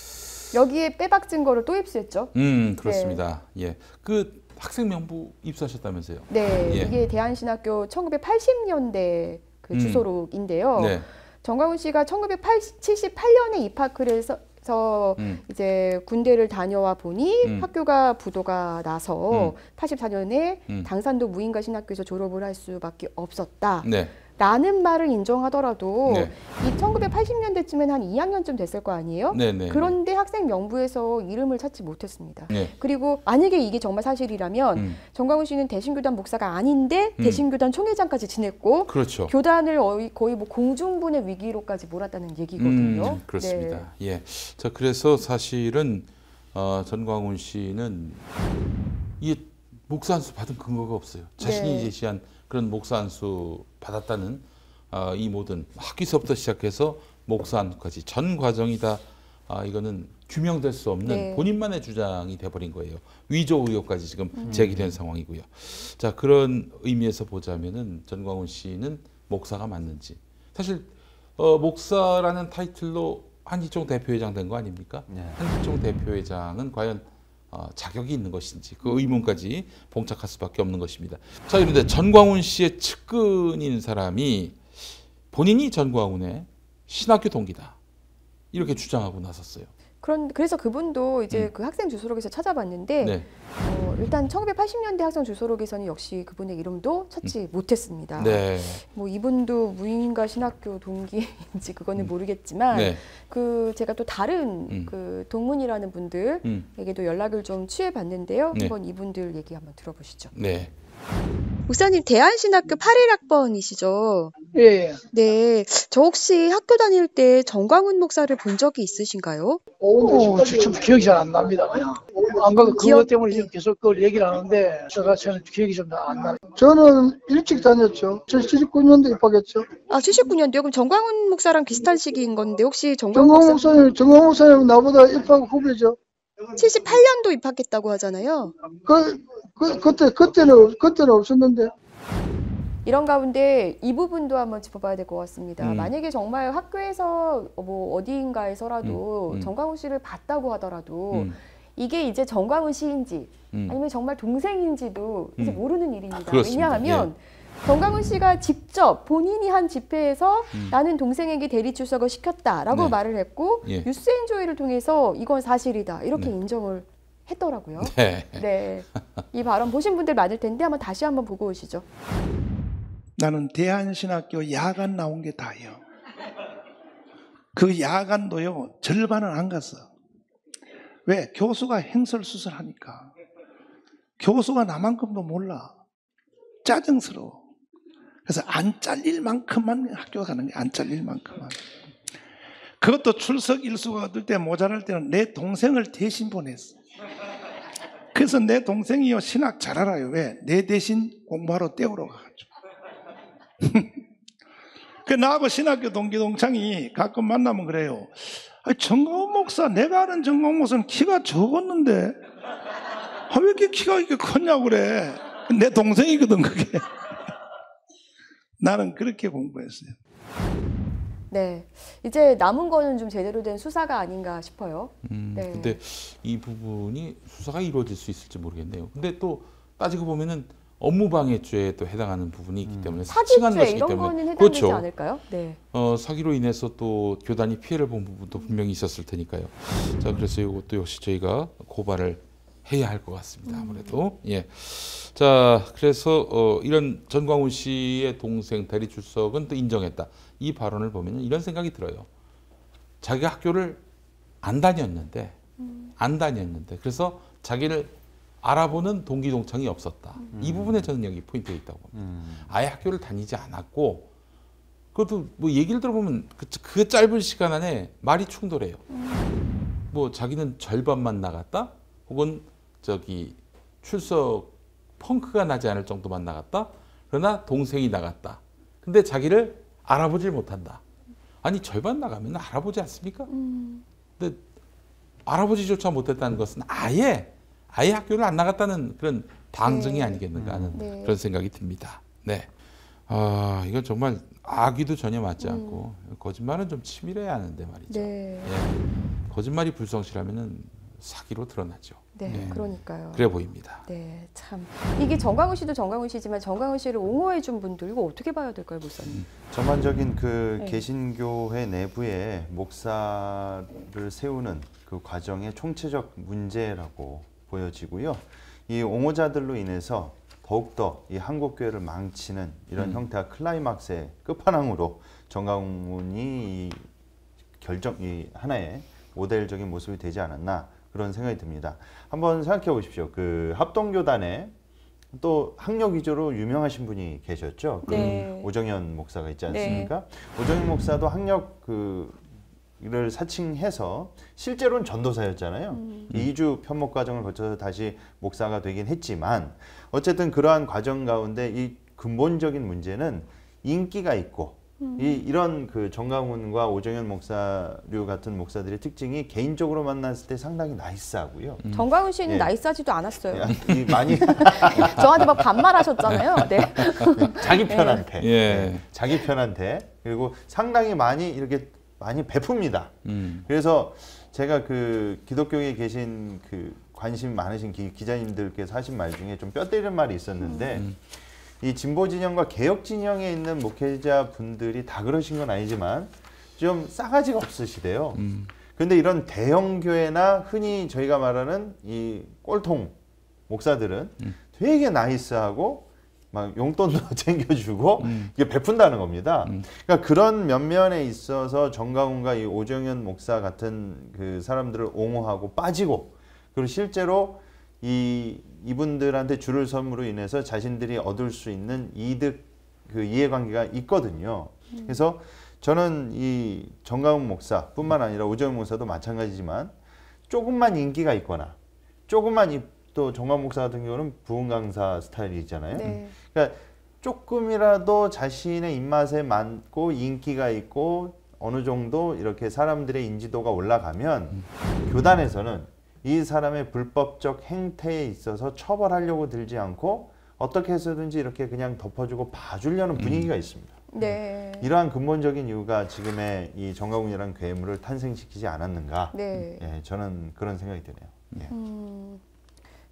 여기에 빼박 증거를 또 입수했죠. 그렇습니다. 예, 그 학생 명부 입수하셨다면서요? 네, 예. 이게 대한신학교 1980년대 그 주소록인데요. 네. 정광훈 씨가 1978년에 입학을 해서 이제 군대를 다녀와 보니 학교가 부도가 나서 84년에 당산도 무인가 신학교에서 졸업을 할 수밖에 없었다. 네. 라는 말을 인정하더라도 네. 이 1980년대쯤엔 한 2학년쯤 됐을 거 아니에요? 네네. 그런데 학생 명부에서 이름을 찾지 못했습니다. 네. 그리고 만약에 이게 정말 사실이라면 정광훈 씨는 대신교단 목사가 아닌데 대신교단 총회장까지 지냈고 그렇죠. 교단을 거의 뭐 공중분해 위기로까지 몰았다는 얘기거든요. 그렇습니다. 네. 예. 자, 그래서 사실은 전광훈 씨는 이 목사 안수 받은 근거가 없어요. 자신이 네. 제시한 그런 목사 안수 받았다는 이 모든 학기서부터 시작해서 목사 안수까지 전 과정이 다 이거는 규명될 수 없는 네. 본인만의 주장이 돼버린 거예요. 위조 의혹까지 지금 제기된 상황이고요. 자, 그런 의미에서 보자면은 전광훈 씨는 목사가 맞는지 사실 목사라는 타이틀로 한기총 대표회장 된 거 아닙니까? 네. 한기총 대표회장은 과연 자격이 있는 것인지 그 의문까지 봉착할 수밖에 없는 것입니다. 자, 그런데 전광훈 씨의 측근인 사람이 본인이 전광훈의 신학교 동기다 이렇게 주장하고 나섰어요. 그래서 그분도 이제 그 학생 주소록에서 찾아봤는데 네. 일단 1980년대 학생 주소록에서는 역시 그분의 이름도 찾지 못했습니다. 네. 뭐 이분도 무인가 신학교 동기인지 그거는 모르겠지만 네. 그 제가 또 다른 그 동문이라는 분들에게도 연락을 좀 취해봤는데요. 네. 한번 이분들 얘기 한번 들어보시죠. 네. 목사님 대한신학교 81학번이시죠? 예. 네. 저 혹시 학교 다닐 때 정광훈 목사를 본 적이 있으신가요? 참 기억이 잘 안 납니다. 그냥 안 가도 기억- 그것 때문에 지금 계속 그걸 얘기를 하는데 저는 기억이 좀 안 나요. 저는 일찍 다녔죠. 저 79년도에 입학했죠. 아, 79년도요? 그럼 정광훈 목사랑 비슷한 시기인 건데 혹시 정광훈 목사님 나보다 입학 후배죠. 78년도 입학했다고 하잖아요. 그 그때는 없었는데. 이런 가운데 이 부분도 한번 짚어봐야 될 것 같습니다. 음. 만약에 정말 학교에서 뭐 어디인가에서라도 정광훈 씨를 봤다고 하더라도 이게 이제 정광훈 씨인지 아니면 정말 동생인지도 이제 모르는 일입니다. 그렇습니다. 왜냐하면 정광훈 씨가 직접 본인이 한 집회에서 나는 동생에게 대리 출석을 시켰다라고 네. 말을 했고 예. 뉴스엔조이를 통해서 이건 사실이다 이렇게 네. 인정을 했더라고요. 네. 네, 이 발언 보신 분들 많을 텐데 한번 다시 한번 보고 오시죠. 나는 대한신학교 야간 나온 게 다예요. 그 야간도요 절반은 안 갔어. 왜? 교수가 행설수설하니까. 교수가 나만큼도 몰라. 짜증스러워. 그래서 안 잘릴 만큼만 학교 가는 게 안 잘릴 만큼만. 그것도 출석 일수가 어떨 때 모자랄 때는 내 동생을 대신 보냈어. 그래서 내 동생이요 신학 잘 알아요. 왜? 내 대신 공부하러 떼우러 가가지고. 그 나하고 신학교 동기 동창이 가끔 만나면 그래요. 정광훈 목사, 내가 아는 정광훈 목사는 키가 적었는데 왜 이렇게 키가 이렇게 컸냐고 그래. 내 동생이거든 그게. 나는 그렇게 공부했어요. 네, 이제 남은 거는 좀 제대로 된 수사가 아닌가 싶어요. 네. 근데 이 부분이 수사가 이루어질 수 있을지 모르겠네요. 근데 또 따지고 보면은 업무방해죄에 또 해당하는 부분이 있기 때문에 사칭한 사기죄 것이기 이런 때문에 거는 해당되지 그렇죠. 않을까요? 네. 사기로 인해서 또 교단이 피해를 본 부분도 분명히 있었을 테니까요. 자, 그래서 이것도 역시 저희가 고발을 해야 할 것 같습니다. 아무래도 예. 자, 그래서 이런 전광훈 씨의 동생 대리 출석은 또 인정했다. 이 발언을 보면 이런 생각이 들어요. 자기가 학교를 안 다녔는데 그래서 자기를 알아보는 동기 동창이 없었다. 이 부분에 저는 여기 포인트가 있다고 봅니다. 아예 학교를 다니지 않았고 그것도 뭐 얘기를 들어보면 그 짧은 시간 안에 말이 충돌해요. 뭐 자기는 절반만 나갔다, 혹은 저기 출석 펑크가 나지 않을 정도만 나갔다. 그러나 동생이 나갔다. 근데 자기를 알아보질 못한다. 아니 절반 나가면 알아보지 않습니까? 근데 알아보지조차 못했다는 것은 아예 학교를 안 나갔다는 그런 방증이 아니겠는가 하는 그런 생각이 듭니다. 네. 이건 정말 악의도 전혀 맞지 않고 거짓말은 좀 치밀해야 하는데 말이죠. 네. 예. 거짓말이 불성실하면은 사기로 드러나죠. 네, 네. 그러니까요. 그래 보입니다. 네, 참 이게 정광훈 씨도 정광훈 씨지만 정광훈 씨를 옹호해 준 분들 이거 어떻게 봐야 될까요, 목사님? 전반적인 그 네. 개신교회 내부에 목사를 세우는 그 과정의 총체적 문제라고 보여지고요. 이 옹호자들로 인해서 더욱더 이 한국교회를 망치는 이런 형태가 클라이막스의 끝판왕으로 정광훈이 이 하나의 모델적인 모습이 되지 않았나 그런 생각이 듭니다. 한번 생각해 보십시오. 그 합동교단에 또 학력 위주로 유명하신 분이 계셨죠. 네. 오정현 목사가 있지 않습니까? 오정현 목사도 학력 를 사칭해서 실제로는 전도사였잖아요. 2주 편목 과정을 거쳐서 다시 목사가 되긴 했지만 어쨌든 그러한 과정 가운데 이 근본적인 문제는 인기가 있고 이런 그 정광훈과 오정현 목사류 같은 목사들의 특징이 개인적으로 만났을 때 상당히 나이스하고요. 정광훈 씨는 예. 나이스하지도 않았어요. 많이 저한테 막 반말하셨잖아요. 네. 자기 편한테, 예. 자기 편한테 그리고 상당히 많이 이렇게 많이 베풉니다. 그래서 제가 그 기독교에 계신 그 관심 많으신 기자님들께서 하신 말 중에 좀 뼈 때리는 말이 있었는데 이 진보 진영과 개혁 진영에 있는 목회자 분들이 다 그러신 건 아니지만 좀 싸가지가 없으시대요. 그런데 이런 대형 교회나 흔히 저희가 말하는 이 꼴통 목사들은 되게 나이스하고 막 용돈도 챙겨주고 이게 베푼다는 겁니다. 그러니까 그런 면면에 있어서 정광훈과 이 오정현 목사 같은 그 사람들을 옹호하고 빠지고 그리고 실제로 이분들한테 줄을 섬으로 인해서 자신들이 얻을 수 있는 이득 그 이해관계가 있거든요. 그래서 저는 이 정광훈 목사뿐만 아니라 오정현 목사도 마찬가지지만 조금만 인기가 있거나 조금만 또 정광훈 목사 같은 경우는 부흥 강사 스타일이잖아요. 네. 그러니까 조금이라도 자신의 입맛에 맞고 인기가 있고 어느 정도 이렇게 사람들의 인지도가 올라가면 교단에서는 이 사람의 불법적 행태에 있어서 처벌하려고 들지 않고 어떻게 해서든지 이렇게 그냥 덮어주고 봐주려는 분위기가 있습니다. 네. 이러한 근본적인 이유가 지금의 이 정가군이라는 괴물을 탄생시키지 않았는가? 네. 예, 저는 그런 생각이 드네요. 예.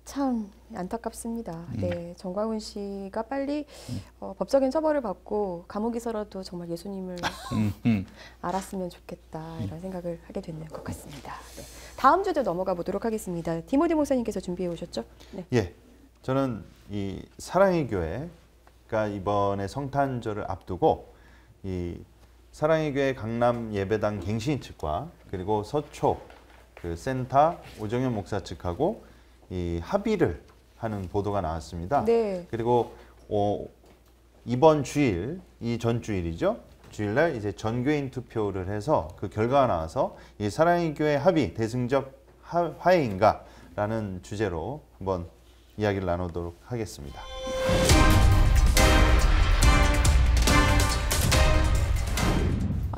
참 안타깝습니다. 네, 정광훈 씨가 빨리 법적인 처벌을 받고 감옥에서라도 정말 예수님을 알았으면 좋겠다 이런 생각을 하게 되는 것 같습니다. 네. 다음 주제 넘어가 보도록 하겠습니다. 디모데 목사님께서 준비해 오셨죠? 네. 예, 저는 이 사랑의 교회가 이번에 성탄절을 앞두고 이 사랑의 교회 강남 예배당 갱신 측과 그리고 서초 그 센터 오정현 목사 측하고 이 합의를 하는 보도가 나왔습니다. 네. 그리고 이번 주일, 이 전 주일이죠. 주일날 이제 전교인 투표를 해서 그 결과가 나와서 이 사랑의 교회 합의 대승적 화해인가라는 주제로 한번 이야기를 나누도록 하겠습니다.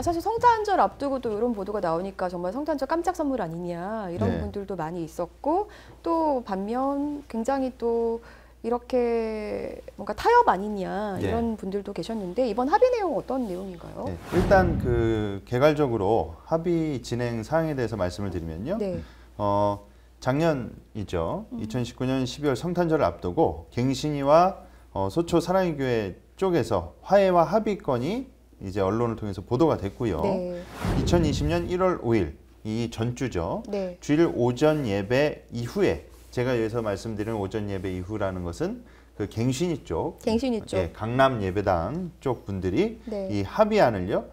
사실 성탄절 앞두고도 이런 보도가 나오니까 정말 성탄절 깜짝 선물 아니냐 이런 네. 분들도 많이 있었고 또 반면 굉장히 또 이렇게 뭔가 타협 아니냐 네. 이런 분들도 계셨는데 이번 합의 내용 어떤 내용인가요? 네, 일단 그 개괄적으로 합의 진행 사항에 대해서 말씀을 드리면요. 네. 작년이죠. 2019년 12월 성탄절을 앞두고 갱신이와 소초 사랑의 교회 쪽에서 화해와 합의건이 이제 언론을 통해서 보도가 됐고요. 네. 2020년 1월 5일 이 전주죠. 네. 주일 오전 예배 이후에 제가 여기서 말씀드리는 오전 예배 이후라는 것은 그 갱신이 쪽, 예, 강남 예배당 쪽 분들이 네. 이 합의안을요.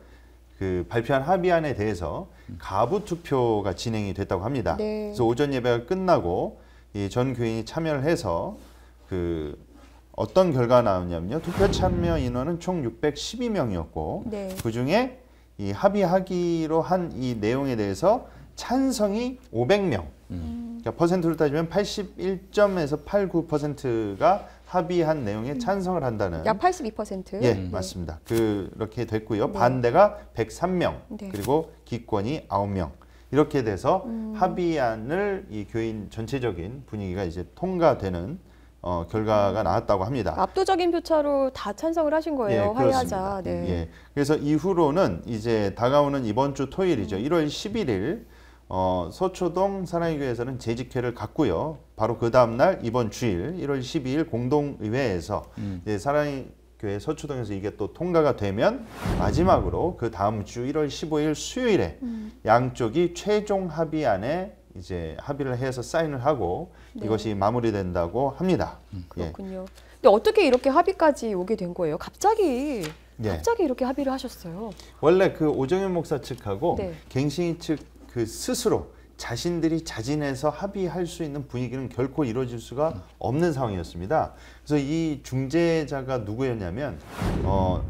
그 발표한 합의안에 대해서 가부 투표가 진행이 됐다고 합니다. 네. 그래서 오전 예배가 끝나고 이 전 교인이 참여를 해서 그 어떤 결과가 나왔냐면요. 투표 참여 인원은 총 612명이었고 네. 그중에 이 합의하기로 한 이 내용에 대해서 찬성이 500명. 그러니까 퍼센트로 따지면 81.에서 89%가 합의한 내용에 찬성을 한다는. 약 82%. 예, 네. 맞습니다. 그렇게 됐고요. 네. 반대가 103명. 네. 그리고 기권이 9명. 이렇게 돼서 합의안을 이 교인 전체적인 분위기가 이제 통과되는 결과가 나왔다고 합니다. 압도적인 표차로 다 찬성을 하신 거예요. 예, 화해하자. 그렇습니다. 네. 예. 그래서 이후로는 이제 다가오는 이번 주 토요일이죠. 1월 11일 서초동 사랑의교회에서는 재직회를 갖고요. 바로 그 다음 날 이번 주일 1월 12일 공동의회에서 이제 사랑의교회 서초동에서 이게 또 통과가 되면 마지막으로 그 다음 주 1월 15일 수요일에 양쪽이 최종 합의안에 이제 합의를 해서 사인을 하고 네. 이것이 마무리된다고 합니다. 그렇군요. 근데 어떻게 이렇게 합의까지 오게 된 거예요? 갑자기 예. 이렇게 합의를 하셨어요. 원래 그 오정현 목사 측하고 네. 갱신이 측 그 스스로 자신들이 자진해서 합의할 수 있는 분위기는 결코 이루어질 수가 없는 상황이었습니다. 그래서 이 중재자가 누구였냐면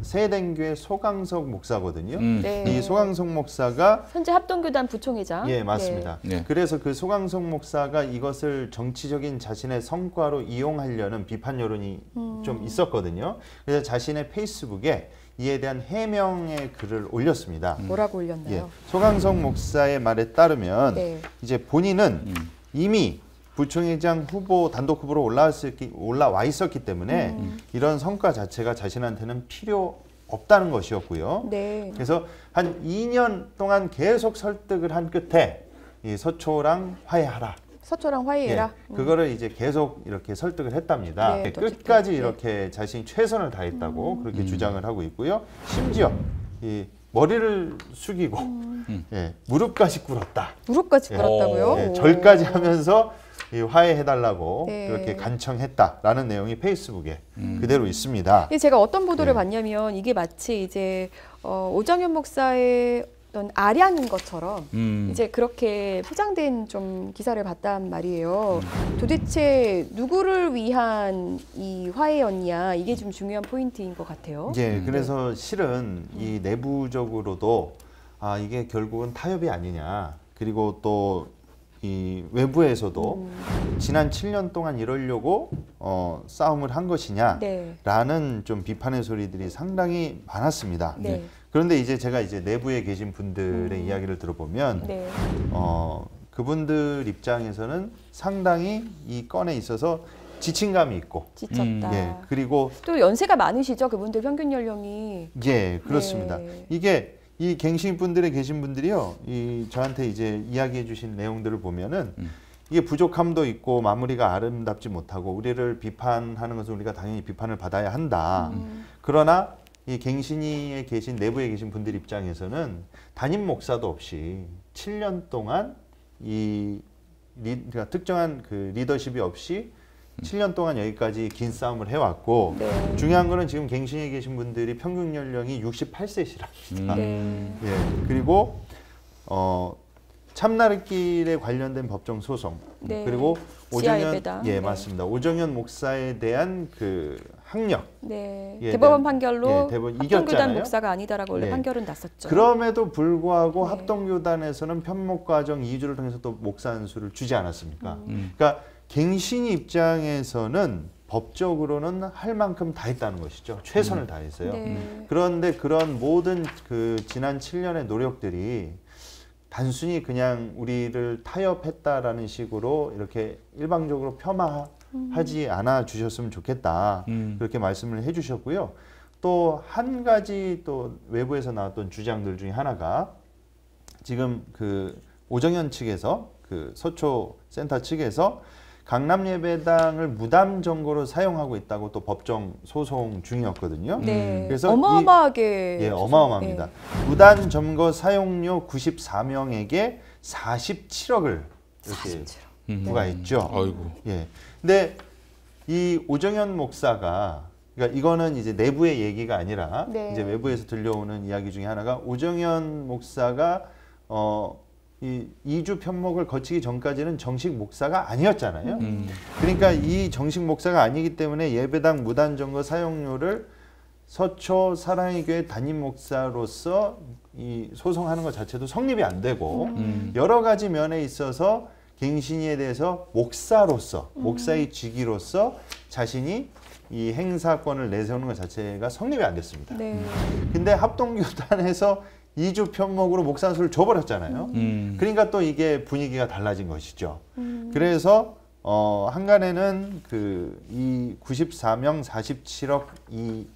세den교회 소강석 목사거든요. 네. 이 소강석 목사가 현재 합동교단 부총회장. 예, 맞습니다. 네. 그래서 그 소강석 목사가 이것을 정치적인 자신의 성과로 이용하려는 비판 여론이 좀 있었거든요. 그래서 자신의 페이스북에 이에 대한 해명의 글을 올렸습니다. 뭐라고 올렸나요? 예, 소강석 목사의 말에 따르면 네. 이제 본인은 이미 부총회장 후보 단독 후보로 올라와 있었기 때문에 이런 성과 자체가 자신한테는 필요 없다는 것이었고요. 네. 그래서 한 2년 동안 계속 설득을 한 끝에 이 서초랑 화해하라. 서초랑 화해해라. 예, 그거를 이제 계속 이렇게 설득을 했답니다. 네, 끝까지 네. 이렇게 자신이 최선을 다했다고 그렇게 주장을 하고 있고요. 심지어 이 머리를 숙이고 예, 무릎까지 꿇었다. 무릎까지 예, 꿇었다고요? 예, 오. 절까지 하면서 이 화해해달라고 네. 그렇게 간청했다라는 내용이 페이스북에 그대로 있습니다. 제가 어떤 보도를 네. 봤냐면 이게 마치 이제 오정현 목사의 어떤 아량인 것처럼 이제 그렇게 포장된 좀 기사를 봤단 말이에요. 도대체 누구를 위한 이 화해였냐 이게 좀 중요한 포인트인 것 같아요. 예, 그래서 실은 이 내부적으로도 이게 결국은 타협이 아니냐. 그리고 또 이 외부에서도 지난 7년 동안 이러려고 싸움을 한 것이냐라는 네. 좀 비판의 소리들이 상당히 많았습니다. 네. 그런데 이제 제가 이제 내부에 계신 분들의 이야기를 들어보면 네. 그분들 입장에서는 상당히 이 건에 있어서 지침감이 있고 지쳤다. 예, 그리고 또 연세가 많으시죠, 그분들 평균 연령이. 예, 그렇습니다. 네. 이게 이 갱신 분들에 계신 분들이요, 이 저한테 이제 이야기해 주신 내용들을 보면은 이게 부족함도 있고 마무리가 아름답지 못하고 우리를 비판하는 것은 우리가 당연히 비판을 받아야 한다. 그러나 이 갱신위에 계신 내부에 계신 분들 입장에서는 담임 목사도 없이 7년 동안 그러니까 특정한 그 리더십이 없이 7년 동안 여기까지 긴 싸움을 해왔고 네. 중요한 거는 지금 갱신위에 계신 분들이 평균 연령이 68세시랍니다. 네. 예, 그리고 참나르길에 관련된 법정 소송 네. 그리고 지하 오정현 예배당. 예 네. 맞습니다. 오정현 목사에 대한 그 학력 네. 예, 대법원 판결로 예, 대법원 합동교단 이겼잖아요. 목사가 아니다라고 원래 예. 판결은 났었죠. 그럼에도 불구하고 네. 합동교단에서는 편목 과정 2주를 통해서 또 목사 안수를 주지 않았습니까? 그러니까 갱신 입장에서는 법적으로는 할 만큼 다 했다는 것이죠. 최선을 다했어요. 네. 그런데 그런 모든 그 지난 7년의 노력들이 단순히 그냥 우리를 타협했다라는 식으로 이렇게 일방적으로 폄하하지 않아 주셨으면 좋겠다. 그렇게 말씀을 해 주셨고요. 또 한 가지 또 외부에서 나왔던 주장들 중에 하나가 지금 그 오정현 측에서 그 서초 센터 측에서 강남 예배당을 무담 점거로 사용하고 있다고 또 법정 소송 중이었거든요. 네. 그래서 어마어마하게 예, 어마어마합니다. 무단 점거 사용료 94명에게 47억을 이렇게 47억. 부과했죠. 아이고. 예. 근데 이 오정현 목사가 그러니까 이거는 이제 내부의 얘기가 아니라 네. 이제 외부에서 들려오는 이야기 중에 하나가 오정현 목사가 이 2주 편목을 거치기 전까지는 정식 목사가 아니었잖아요. 그러니까 이 정식 목사가 아니기 때문에 예배당 무단 점거 사용료를 서초 사랑의 교회 담임 목사로서 이 소송하는 것 자체도 성립이 안 되고 여러 가지 면에 있어서 갱신위에 대해서 목사로서 목사의 직위로서 자신이 이 행사권을 내세우는 것 자체가 성립이 안 됐습니다. 네. 근데 합동교단에서 2주 편목으로 목사 안수를 줘버렸잖아요. 그러니까 또 이게 분위기가 달라진 것이죠. 그래서 한간에는 그 이 94명 47억 이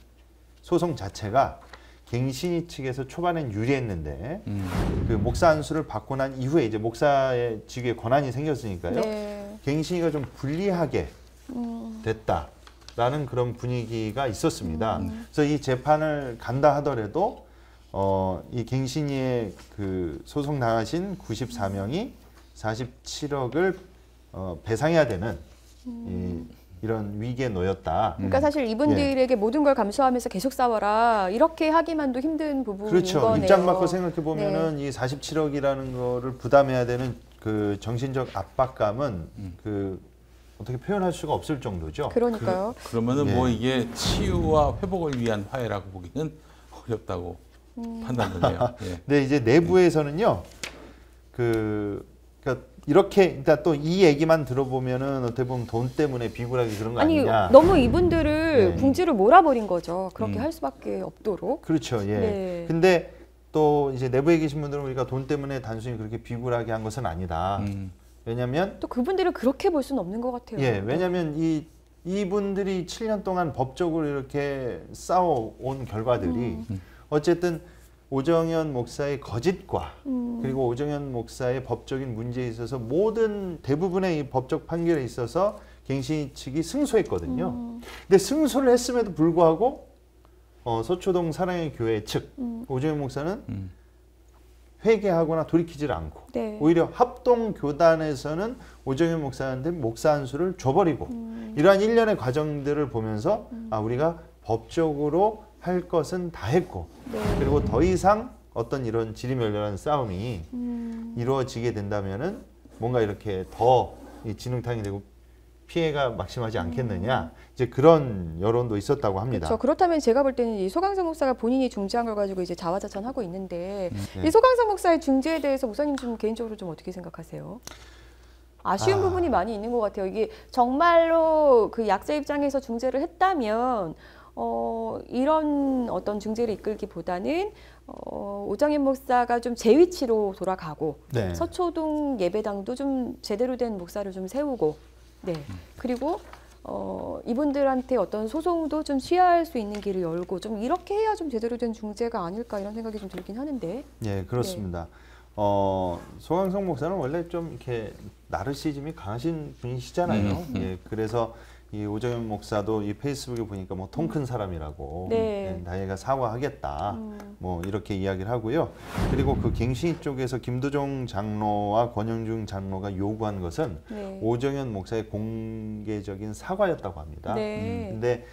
소송 자체가 갱신위 측에서 초반엔 유리했는데 그 목사 안수를 받고 난 이후에 이제 목사의 직위에 권한이 생겼으니까요. 네. 갱신위가 좀 불리하게 됐다라는 그런 분위기가 있었습니다. 그래서 이 재판을 간다 하더라도 이 갱신위에 그 소송 나가신 94명이 47억을 배상해야 되는 이런 위기에 놓였다. 그러니까 사실 이분들에게 모든 걸 감수하면서 계속 싸워라 이렇게 하기만도 힘든 부분인 그렇죠. 거네요. 입장 바꿔 생각해 보면은 이 47억이라는 거를 부담해야 되는 그 정신적 압박감은 그 어떻게 표현할 수가 없을 정도죠. 그러니까요. 그러면은 예. 뭐 이게 치유와 회복을 위한 화해라고 보기는 어렵다고 판단되네요. 예. 근데 이제 내부에서는요, 그러니까 이렇게 일단 또 이 얘기만 들어보면은 어떻게 보면 돈 때문에 비굴하게 그런 거 아니 아니냐. 너무 이분들을 네. 궁지를 몰아버린 거죠. 그렇게 할 수밖에 없도록. 그렇죠. 예. 네. 근데 또 이제 내부에 계신 분들은 우리가 돈 때문에 단순히 그렇게 비굴하게 한 것은 아니다. 왜냐면 또 그분들을 그렇게 볼 수는 없는 것 같아요. 예, 왜냐면 이분들이 7년 동안 법적으로 이렇게 싸워온 결과들이 어쨌든 오정현 목사의 거짓과 그리고 오정현 목사의 법적인 문제에 있어서 모든 대부분의 이 법적 판결에 있어서 갱신위 측이 승소했거든요. 근데 승소를 했음에도 불구하고 서초동 사랑의 교회 측 오정현 목사는 회개하거나 돌이키질 않고 네. 오히려 합동교단에서는 오정현 목사한테 목사 안수를 줘버리고 이러한 일련의 과정들을 보면서 아 우리가 법적으로 할 것은 다 했고 네. 그리고 더 이상 어떤 이런 지리멸렬한 싸움이 이루어지게 된다면은 뭔가 이렇게 더 이 진흙탕이 되고 피해가 막심하지 않겠느냐 이제 그런 여론도 있었다고 합니다. 그렇죠. 그렇다면 제가 볼 때는 이 소강성 목사가 본인이 중재한 걸 가지고 이제 자화자찬하고 있는데 네. 이 소강성 목사의 중재에 대해서 목사님 좀 개인적으로 좀 어떻게 생각하세요? 아쉬운 부분이 많이 있는 것 같아요. 이게 정말로 그 약자 입장에서 중재를 했다면 이런 어떤 중재를 이끌기보다는 오정현 목사가 좀 제 위치로 돌아가고 네. 서초동 예배당도 좀 제대로 된 목사를 좀 세우고 네 그리고 이분들한테 어떤 소송도 좀 취하할 수 있는 길을 열고 좀 이렇게 해야 좀 제대로 된 중재가 아닐까 이런 생각이 좀 들긴 하는데. 예, 그렇습니다. 소강성 목사는 원래 좀 이렇게 나르시즘이 강하신 분이시잖아요. 예, 그래서 이 오정현 목사도 이 페이스북에 보니까 뭐 통 큰 사람이라고 네. 자기가 사과하겠다 뭐 이렇게 이야기를 하고요. 그리고 그 갱신이 쪽에서 김도종 장로와 권영중 장로가 요구한 것은 네. 오정현 목사의 공개적인 사과였다고 합니다. 네. 근데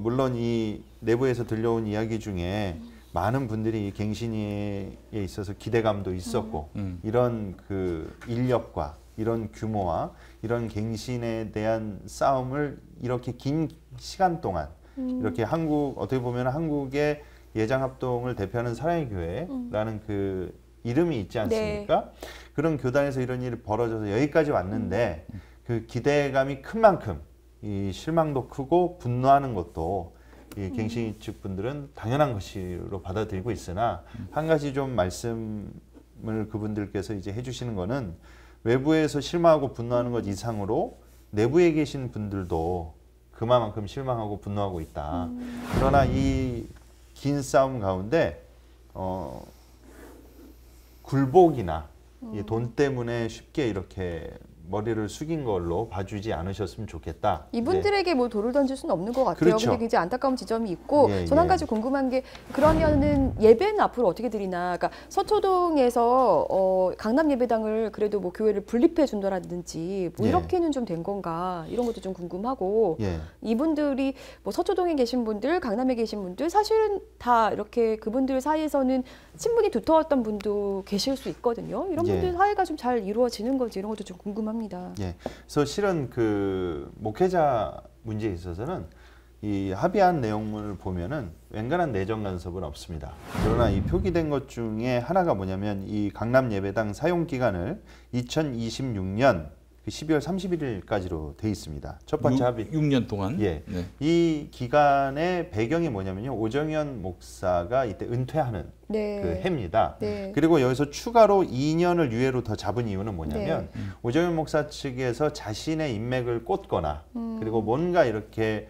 물론 이 내부에서 들려온 이야기 중에 많은 분들이 이 갱신위에 있어서 기대감도 있었고 이런 그 인력과 이런 규모와 이런 갱신에 대한 싸움을 이렇게 긴 시간 동안 이렇게 어떻게 보면 한국의 예장합동을 대표하는 사랑의 교회라는 그 이름이 있지 않습니까? 네. 그런 교단에서 이런 일이 벌어져서 여기까지 왔는데 그 기대감이 큰 만큼 이 실망도 크고 분노하는 것도 이 갱신위 측 분들은 당연한 것으로 받아들이고 있으나 한 가지 좀 말씀을 그분들께서 이제 해주시는 거는 외부에서 실망하고 분노하는 것 이상으로 내부에 계신 분들도 그만큼 실망하고 분노하고 있다. 그러나 이 긴 싸움 가운데 굴복이나 이 돈 때문에 쉽게 이렇게 머리를 숙인 걸로 봐주지 않으셨으면 좋겠다. 이분들에게 뭐 돌을 던질 수는 없는 것 같아요. 그렇죠. 근데 굉장히 안타까운 지점이 있고 예, 전 한 가지 궁금한 게 그러면은 예배는 앞으로 어떻게 드리나? 그러니까 서초동에서 강남 예배당을 그래도 뭐 교회를 분립해 준다라든지 뭐 예. 이렇게는 좀 된 건가? 이런 것도 좀 궁금하고 예. 이분들이 뭐 서초동에 계신 분들, 강남에 계신 분들 사실은 다 이렇게 그분들 사이에서는 친분이 두터웠던 분도 계실 수 있거든요. 이런 분들 사이가 좀 잘 이루어지는 건지 이런 것도 좀 궁금합니다. 예, 그래서 실은 그 목회자 문제에 있어서는 이 합의한 내용을 보면은 웬간한 내정 간섭은 없습니다. 그러나 이 표기된 것 중에 하나가 뭐냐면 이 강남 예배당 사용 기간을 2026년 12월 31일까지로 돼 있습니다. 첫 번째 합의. 6년 동안. 예. 네. 이 기간의 배경이 뭐냐면요. 오정현 목사가 이때 은퇴하는 네. 그 해입니다. 네. 그리고 여기서 추가로 2년을 유예로 더 잡은 이유는 뭐냐면 네. 오정현 목사 측에서 자신의 인맥을 꽂거나 그리고 뭔가 이렇게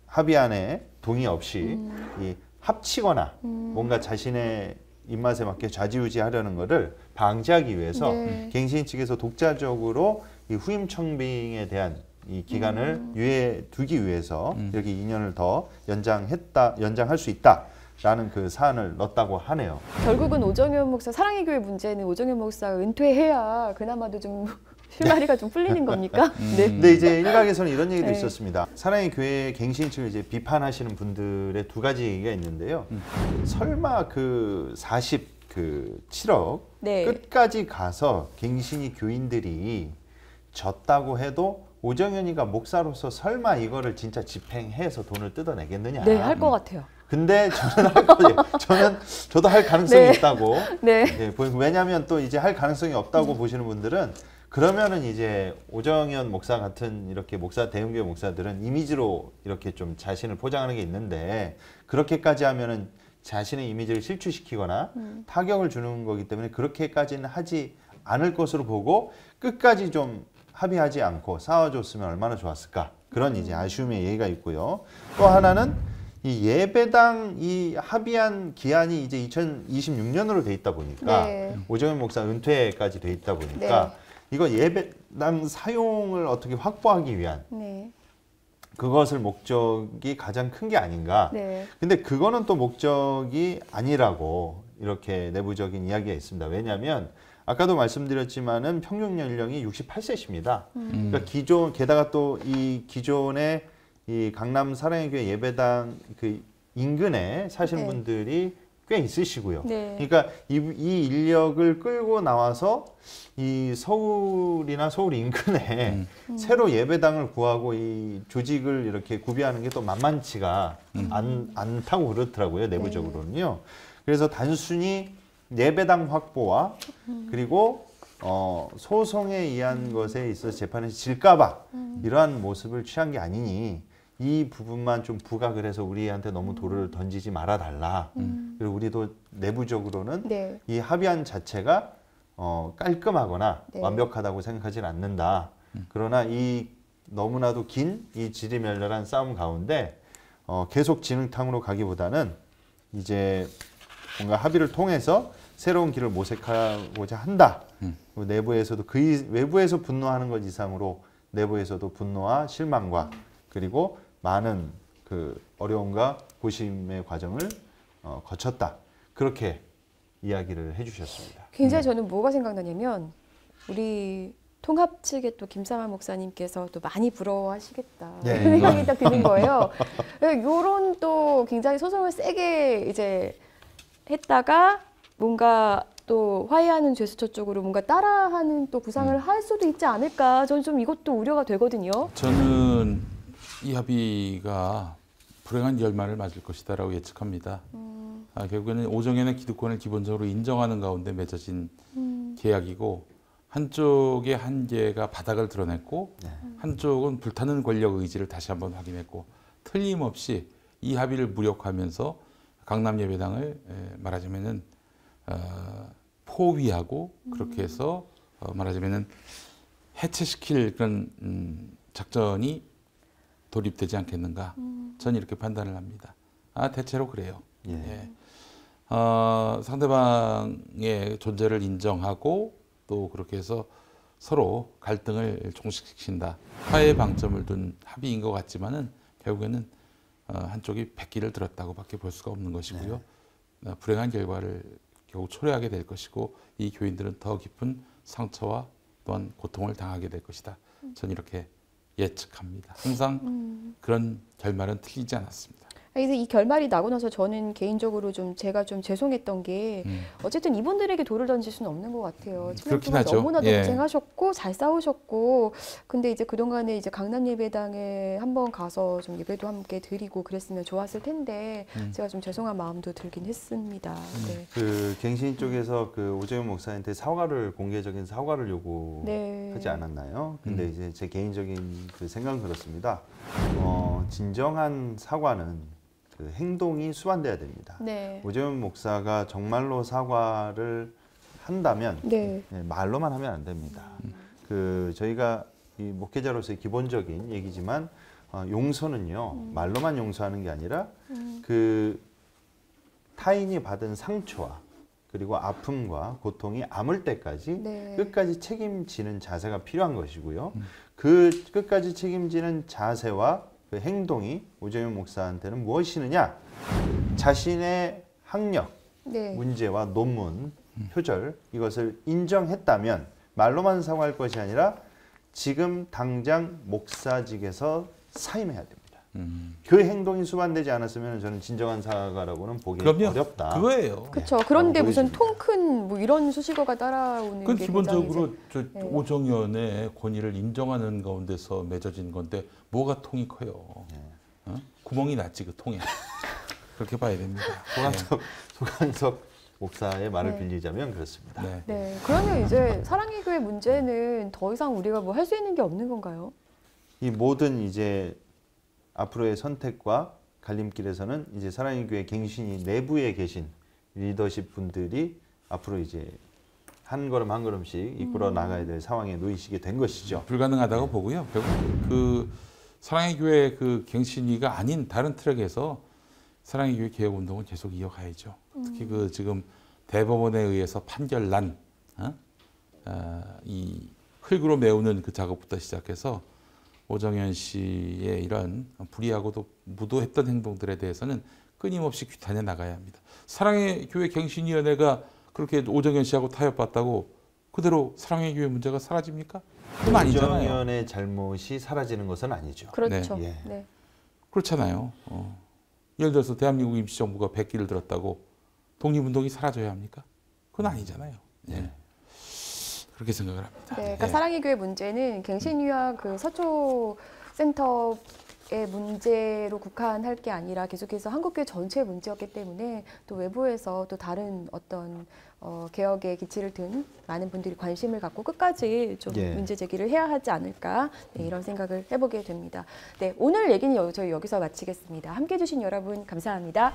합의안에 동의 없이 이 합치거나 뭔가 자신의 입맛에 맞게 좌지우지하려는 것을 방지하기 위해서 갱신 측에서 독자적으로 이 후임 청빙에 대한 이 기간을 유예 두기 위해서 이렇게 2년을 더 연장할 수 있다라는 그 사안을 넣었다고 하네요. 결국은 오정현 목사 사랑의 교회 문제는 오정현 목사가 은퇴해야 그나마도 좀 실마리가 좀 풀리는 겁니까? 네. 근데 이제 일각에서는 이런 얘기도 네. 있었습니다. 사랑의 교회 갱신 측을 이제 비판하시는 분들의 두 가지 얘기가 있는데요. 설마 그 47억 네. 끝까지 가서 갱신이 교인들이 졌다고 해도 오정현이가 목사로서 설마 이거를 진짜 집행해서 돈을 뜯어내겠느냐? 네, 할 것 같아요. 근데 저는 할 거예요. 저도 할 가능성이 네. 있다고. 네. 예, 왜냐하면 또 이제 할 가능성이 없다고 보시는 분들은 그러면은 이제 오정현 목사 같은 이렇게 대형교회 목사들은 이미지로 이렇게 좀 자신을 포장하는 게 있는데 그렇게까지 하면은 자신의 이미지를 실추시키거나 타격을 주는 거기 때문에 그렇게까지는 하지 않을 것으로 보고 끝까지 좀 합의하지 않고 싸워줬으면 얼마나 좋았을까. 그런 이제 아쉬움의 얘기가 있고요. 또 하나는 이 예배당 이 합의한 기한이 이제 2026년으로 돼 있다 보니까 네. 오정현 목사 은퇴까지 돼 있다 보니까 이거 예배당 사용을 어떻게 확보하기 위한 네. 그것을 목적이 가장 큰 게 아닌가. 네. 근데 그거는 또 목적이 아니라고 이렇게 내부적인 이야기가 있습니다. 왜냐하면 아까도 말씀드렸지만은 평균 연령이 68세십니다. 그러니까 게다가 또 이 기존의 이 강남 사랑의 교회 예배당 그 인근에 사시는 네. 분들이 꽤 있으시고요. 네. 그러니까 이 인력을 끌고 나와서 이 서울이나 서울 인근에 새로 예배당을 구하고 이 조직을 이렇게 구비하는 게 또 만만치가 않다고 그렇더라고요. 내부적으로는요. 그래서 단순히 예배당 확보와 그리고 소송에 의한 것에 있어서 재판에서 질까봐 이러한 모습을 취한 게 아니니 이 부분만 좀 부각을 해서 우리한테 너무 돌을 던지지 말아 달라. 그리고 우리도 내부적으로는 네. 이 합의안 자체가 깔끔하거나 네. 완벽하다고 생각하지는 않는다. 그러나 이 너무나도 긴 이 지리멸렬한 싸움 가운데 계속 진흙탕으로 가기보다는 이제 뭔가 합의를 통해서 새로운 길을 모색하고자 한다. 내부에서도 외부에서 분노하는 것 이상으로 내부에서도 분노와 실망과 그리고 많은 그 어려움과 고심의 과정을 거쳤다. 그렇게 이야기를 해주셨습니다. 굉장히 저는 뭐가 생각나냐면 우리 통합 측의 또 김삼환 목사님께서 또 많이 부러워하시겠다. 네. 그 생각이 딱 드는 거예요. 요런 또 굉장히 소송을 세게 이제 했다가 뭔가 또 화해하는 제스처 쪽으로 뭔가 따라하는 또 구상을 할 수도 있지 않을까. 저는 좀 이것도 우려가 되거든요. 저는 이 합의가 불행한 결말을 맞을 것이다라고 예측합니다. 결국에는 오정현의 기득권을 기본적으로 인정하는 가운데 맺어진 계약이고 한쪽의 한계가 바닥을 드러냈고 한쪽은 불타는 권력 의지를 다시 한번 확인했고 틀림없이 이 합의를 무력화하면서 강남예배당을 말하자면은 포위하고 그렇게 해서 말하자면은 해체시킬 그런 작전이 돌입되지 않겠는가? 저는 이렇게 판단을 합니다. 대체로 그래요. 예. 상대방의 존재를 인정하고 또 그렇게 해서 서로 갈등을 종식시킨다. 화해의 방점을 둔 합의인 것 같지만은 결국에는 한쪽이 백기를 들었다고밖에 볼 수가 없는 것이고요. 불행한 결과를 결국 초래하게 될 것이고 이 교인들은 더 깊은 상처와 또한 고통을 당하게 될 것이다. 저는 이렇게 예측합니다. 항상 그런 결말은 틀리지 않았습니다. 그래서 이 결말이 나고 나서 저는 개인적으로 좀 제가 좀 죄송했던 게 어쨌든 이분들에게 돌을 던질 수는 없는 것 같아요. 7년 동안 너무나도 고생하셨고 잘 싸우셨고 근데 이제 그동안에 이제 강남 예배당에 한번 가서 좀 예배도 함께 드리고 그랬으면 좋았을 텐데 제가 좀 죄송한 마음도 들긴 했습니다. 네. 그 갱신 쪽에서 그 오정현 목사한테 공개적인 사과를 요구하지 않았나요? 근데 이제 제 개인적인 그 생각은 그렇습니다. 진정한 사과는 그 행동이 수반돼야 됩니다. 네. 오정현 목사가 정말로 사과를 한다면 말로만 하면 안 됩니다. 그 저희가 이 목회자로서의 기본적인 얘기지만 용서는요 말로만 용서하는 게 아니라 그 타인이 받은 상처와 그리고 아픔과 고통이 아물 때까지 끝까지 책임지는 자세가 필요한 것이고요. 그 끝까지 책임지는 자세와 그 행동이 오정현 목사한테는 무엇이느냐? 자신의 학력, 문제와 논문, 표절 이것을 인정했다면 말로만 사과할 것이 아니라 지금 당장 목사직에서 사임해야 됩니다. 그 행동이 수반되지 않았으면 저는 진정한 사과라고는 보기 어렵다. 그거예요. 그렇죠. 그런데 무슨 통 큰 뭐 이런 수식어가 따라오는 게 기본적으로 오정현의 권위를 인정하는 가운데서 맺어진 건데 뭐가 통이 커요. 구멍이 났지 그 통에. 그렇게 봐야 됩니다. 소강석 목사의 말을 빌리자면 그렇습니다. 네. 그러면 이제 사랑의 교회 문제는 더 이상 우리가 뭐 할 수 있는 게 없는 건가요? 이 모든 이제 앞으로의 선택과 갈림길에서는 이제 사랑의 교회 갱신이 내부에 계신 리더십 분들이 앞으로 이제 한 걸음 한 걸음씩 이끌어 나가야 될 상황에 놓이시게 된 것이죠. 불가능하다고 보고요. 결국 그 사랑의 교회 그 갱신위가 아닌 다른 트랙에서 사랑의 교회 개혁 운동은 계속 이어가야죠. 특히 그 지금 대법원에 의해서 판결난 이 흙으로 메우는 그 작업부터 시작해서 오정현 씨의 이런 불의하고도 무도했던 행동들에 대해서는 끊임없이 규탄해 나가야 합니다. 사랑의 교회 갱신위원회가 그렇게 오정현 씨하고 타협받다고 그대로 사랑의 교회 문제가 사라집니까? 그건 아니잖아요. 오정현의 잘못이 사라지는 것은 아니죠. 그렇죠. 그렇잖아요. 예를 들어서 대한민국 임시정부가 백기를 들었다고 독립운동이 사라져야 합니까? 그건 아니잖아요. 그렇게 생각을 합니다. 그러니까 사랑의 교회 문제는 갱신위와 그 서초센터 문제로 국한할 게 아니라 계속해서 한국교회 전체의 문제였기 때문에 또 외부에서 또 다른 어떤 개혁의 기치를 든 많은 분들이 관심을 갖고 끝까지 좀 예. 문제 제기를 해야 하지 않을까 이런 생각을 해보게 됩니다. 네, 오늘 얘기는 저희 여기서 마치겠습니다. 함께해 주신 여러분 감사합니다.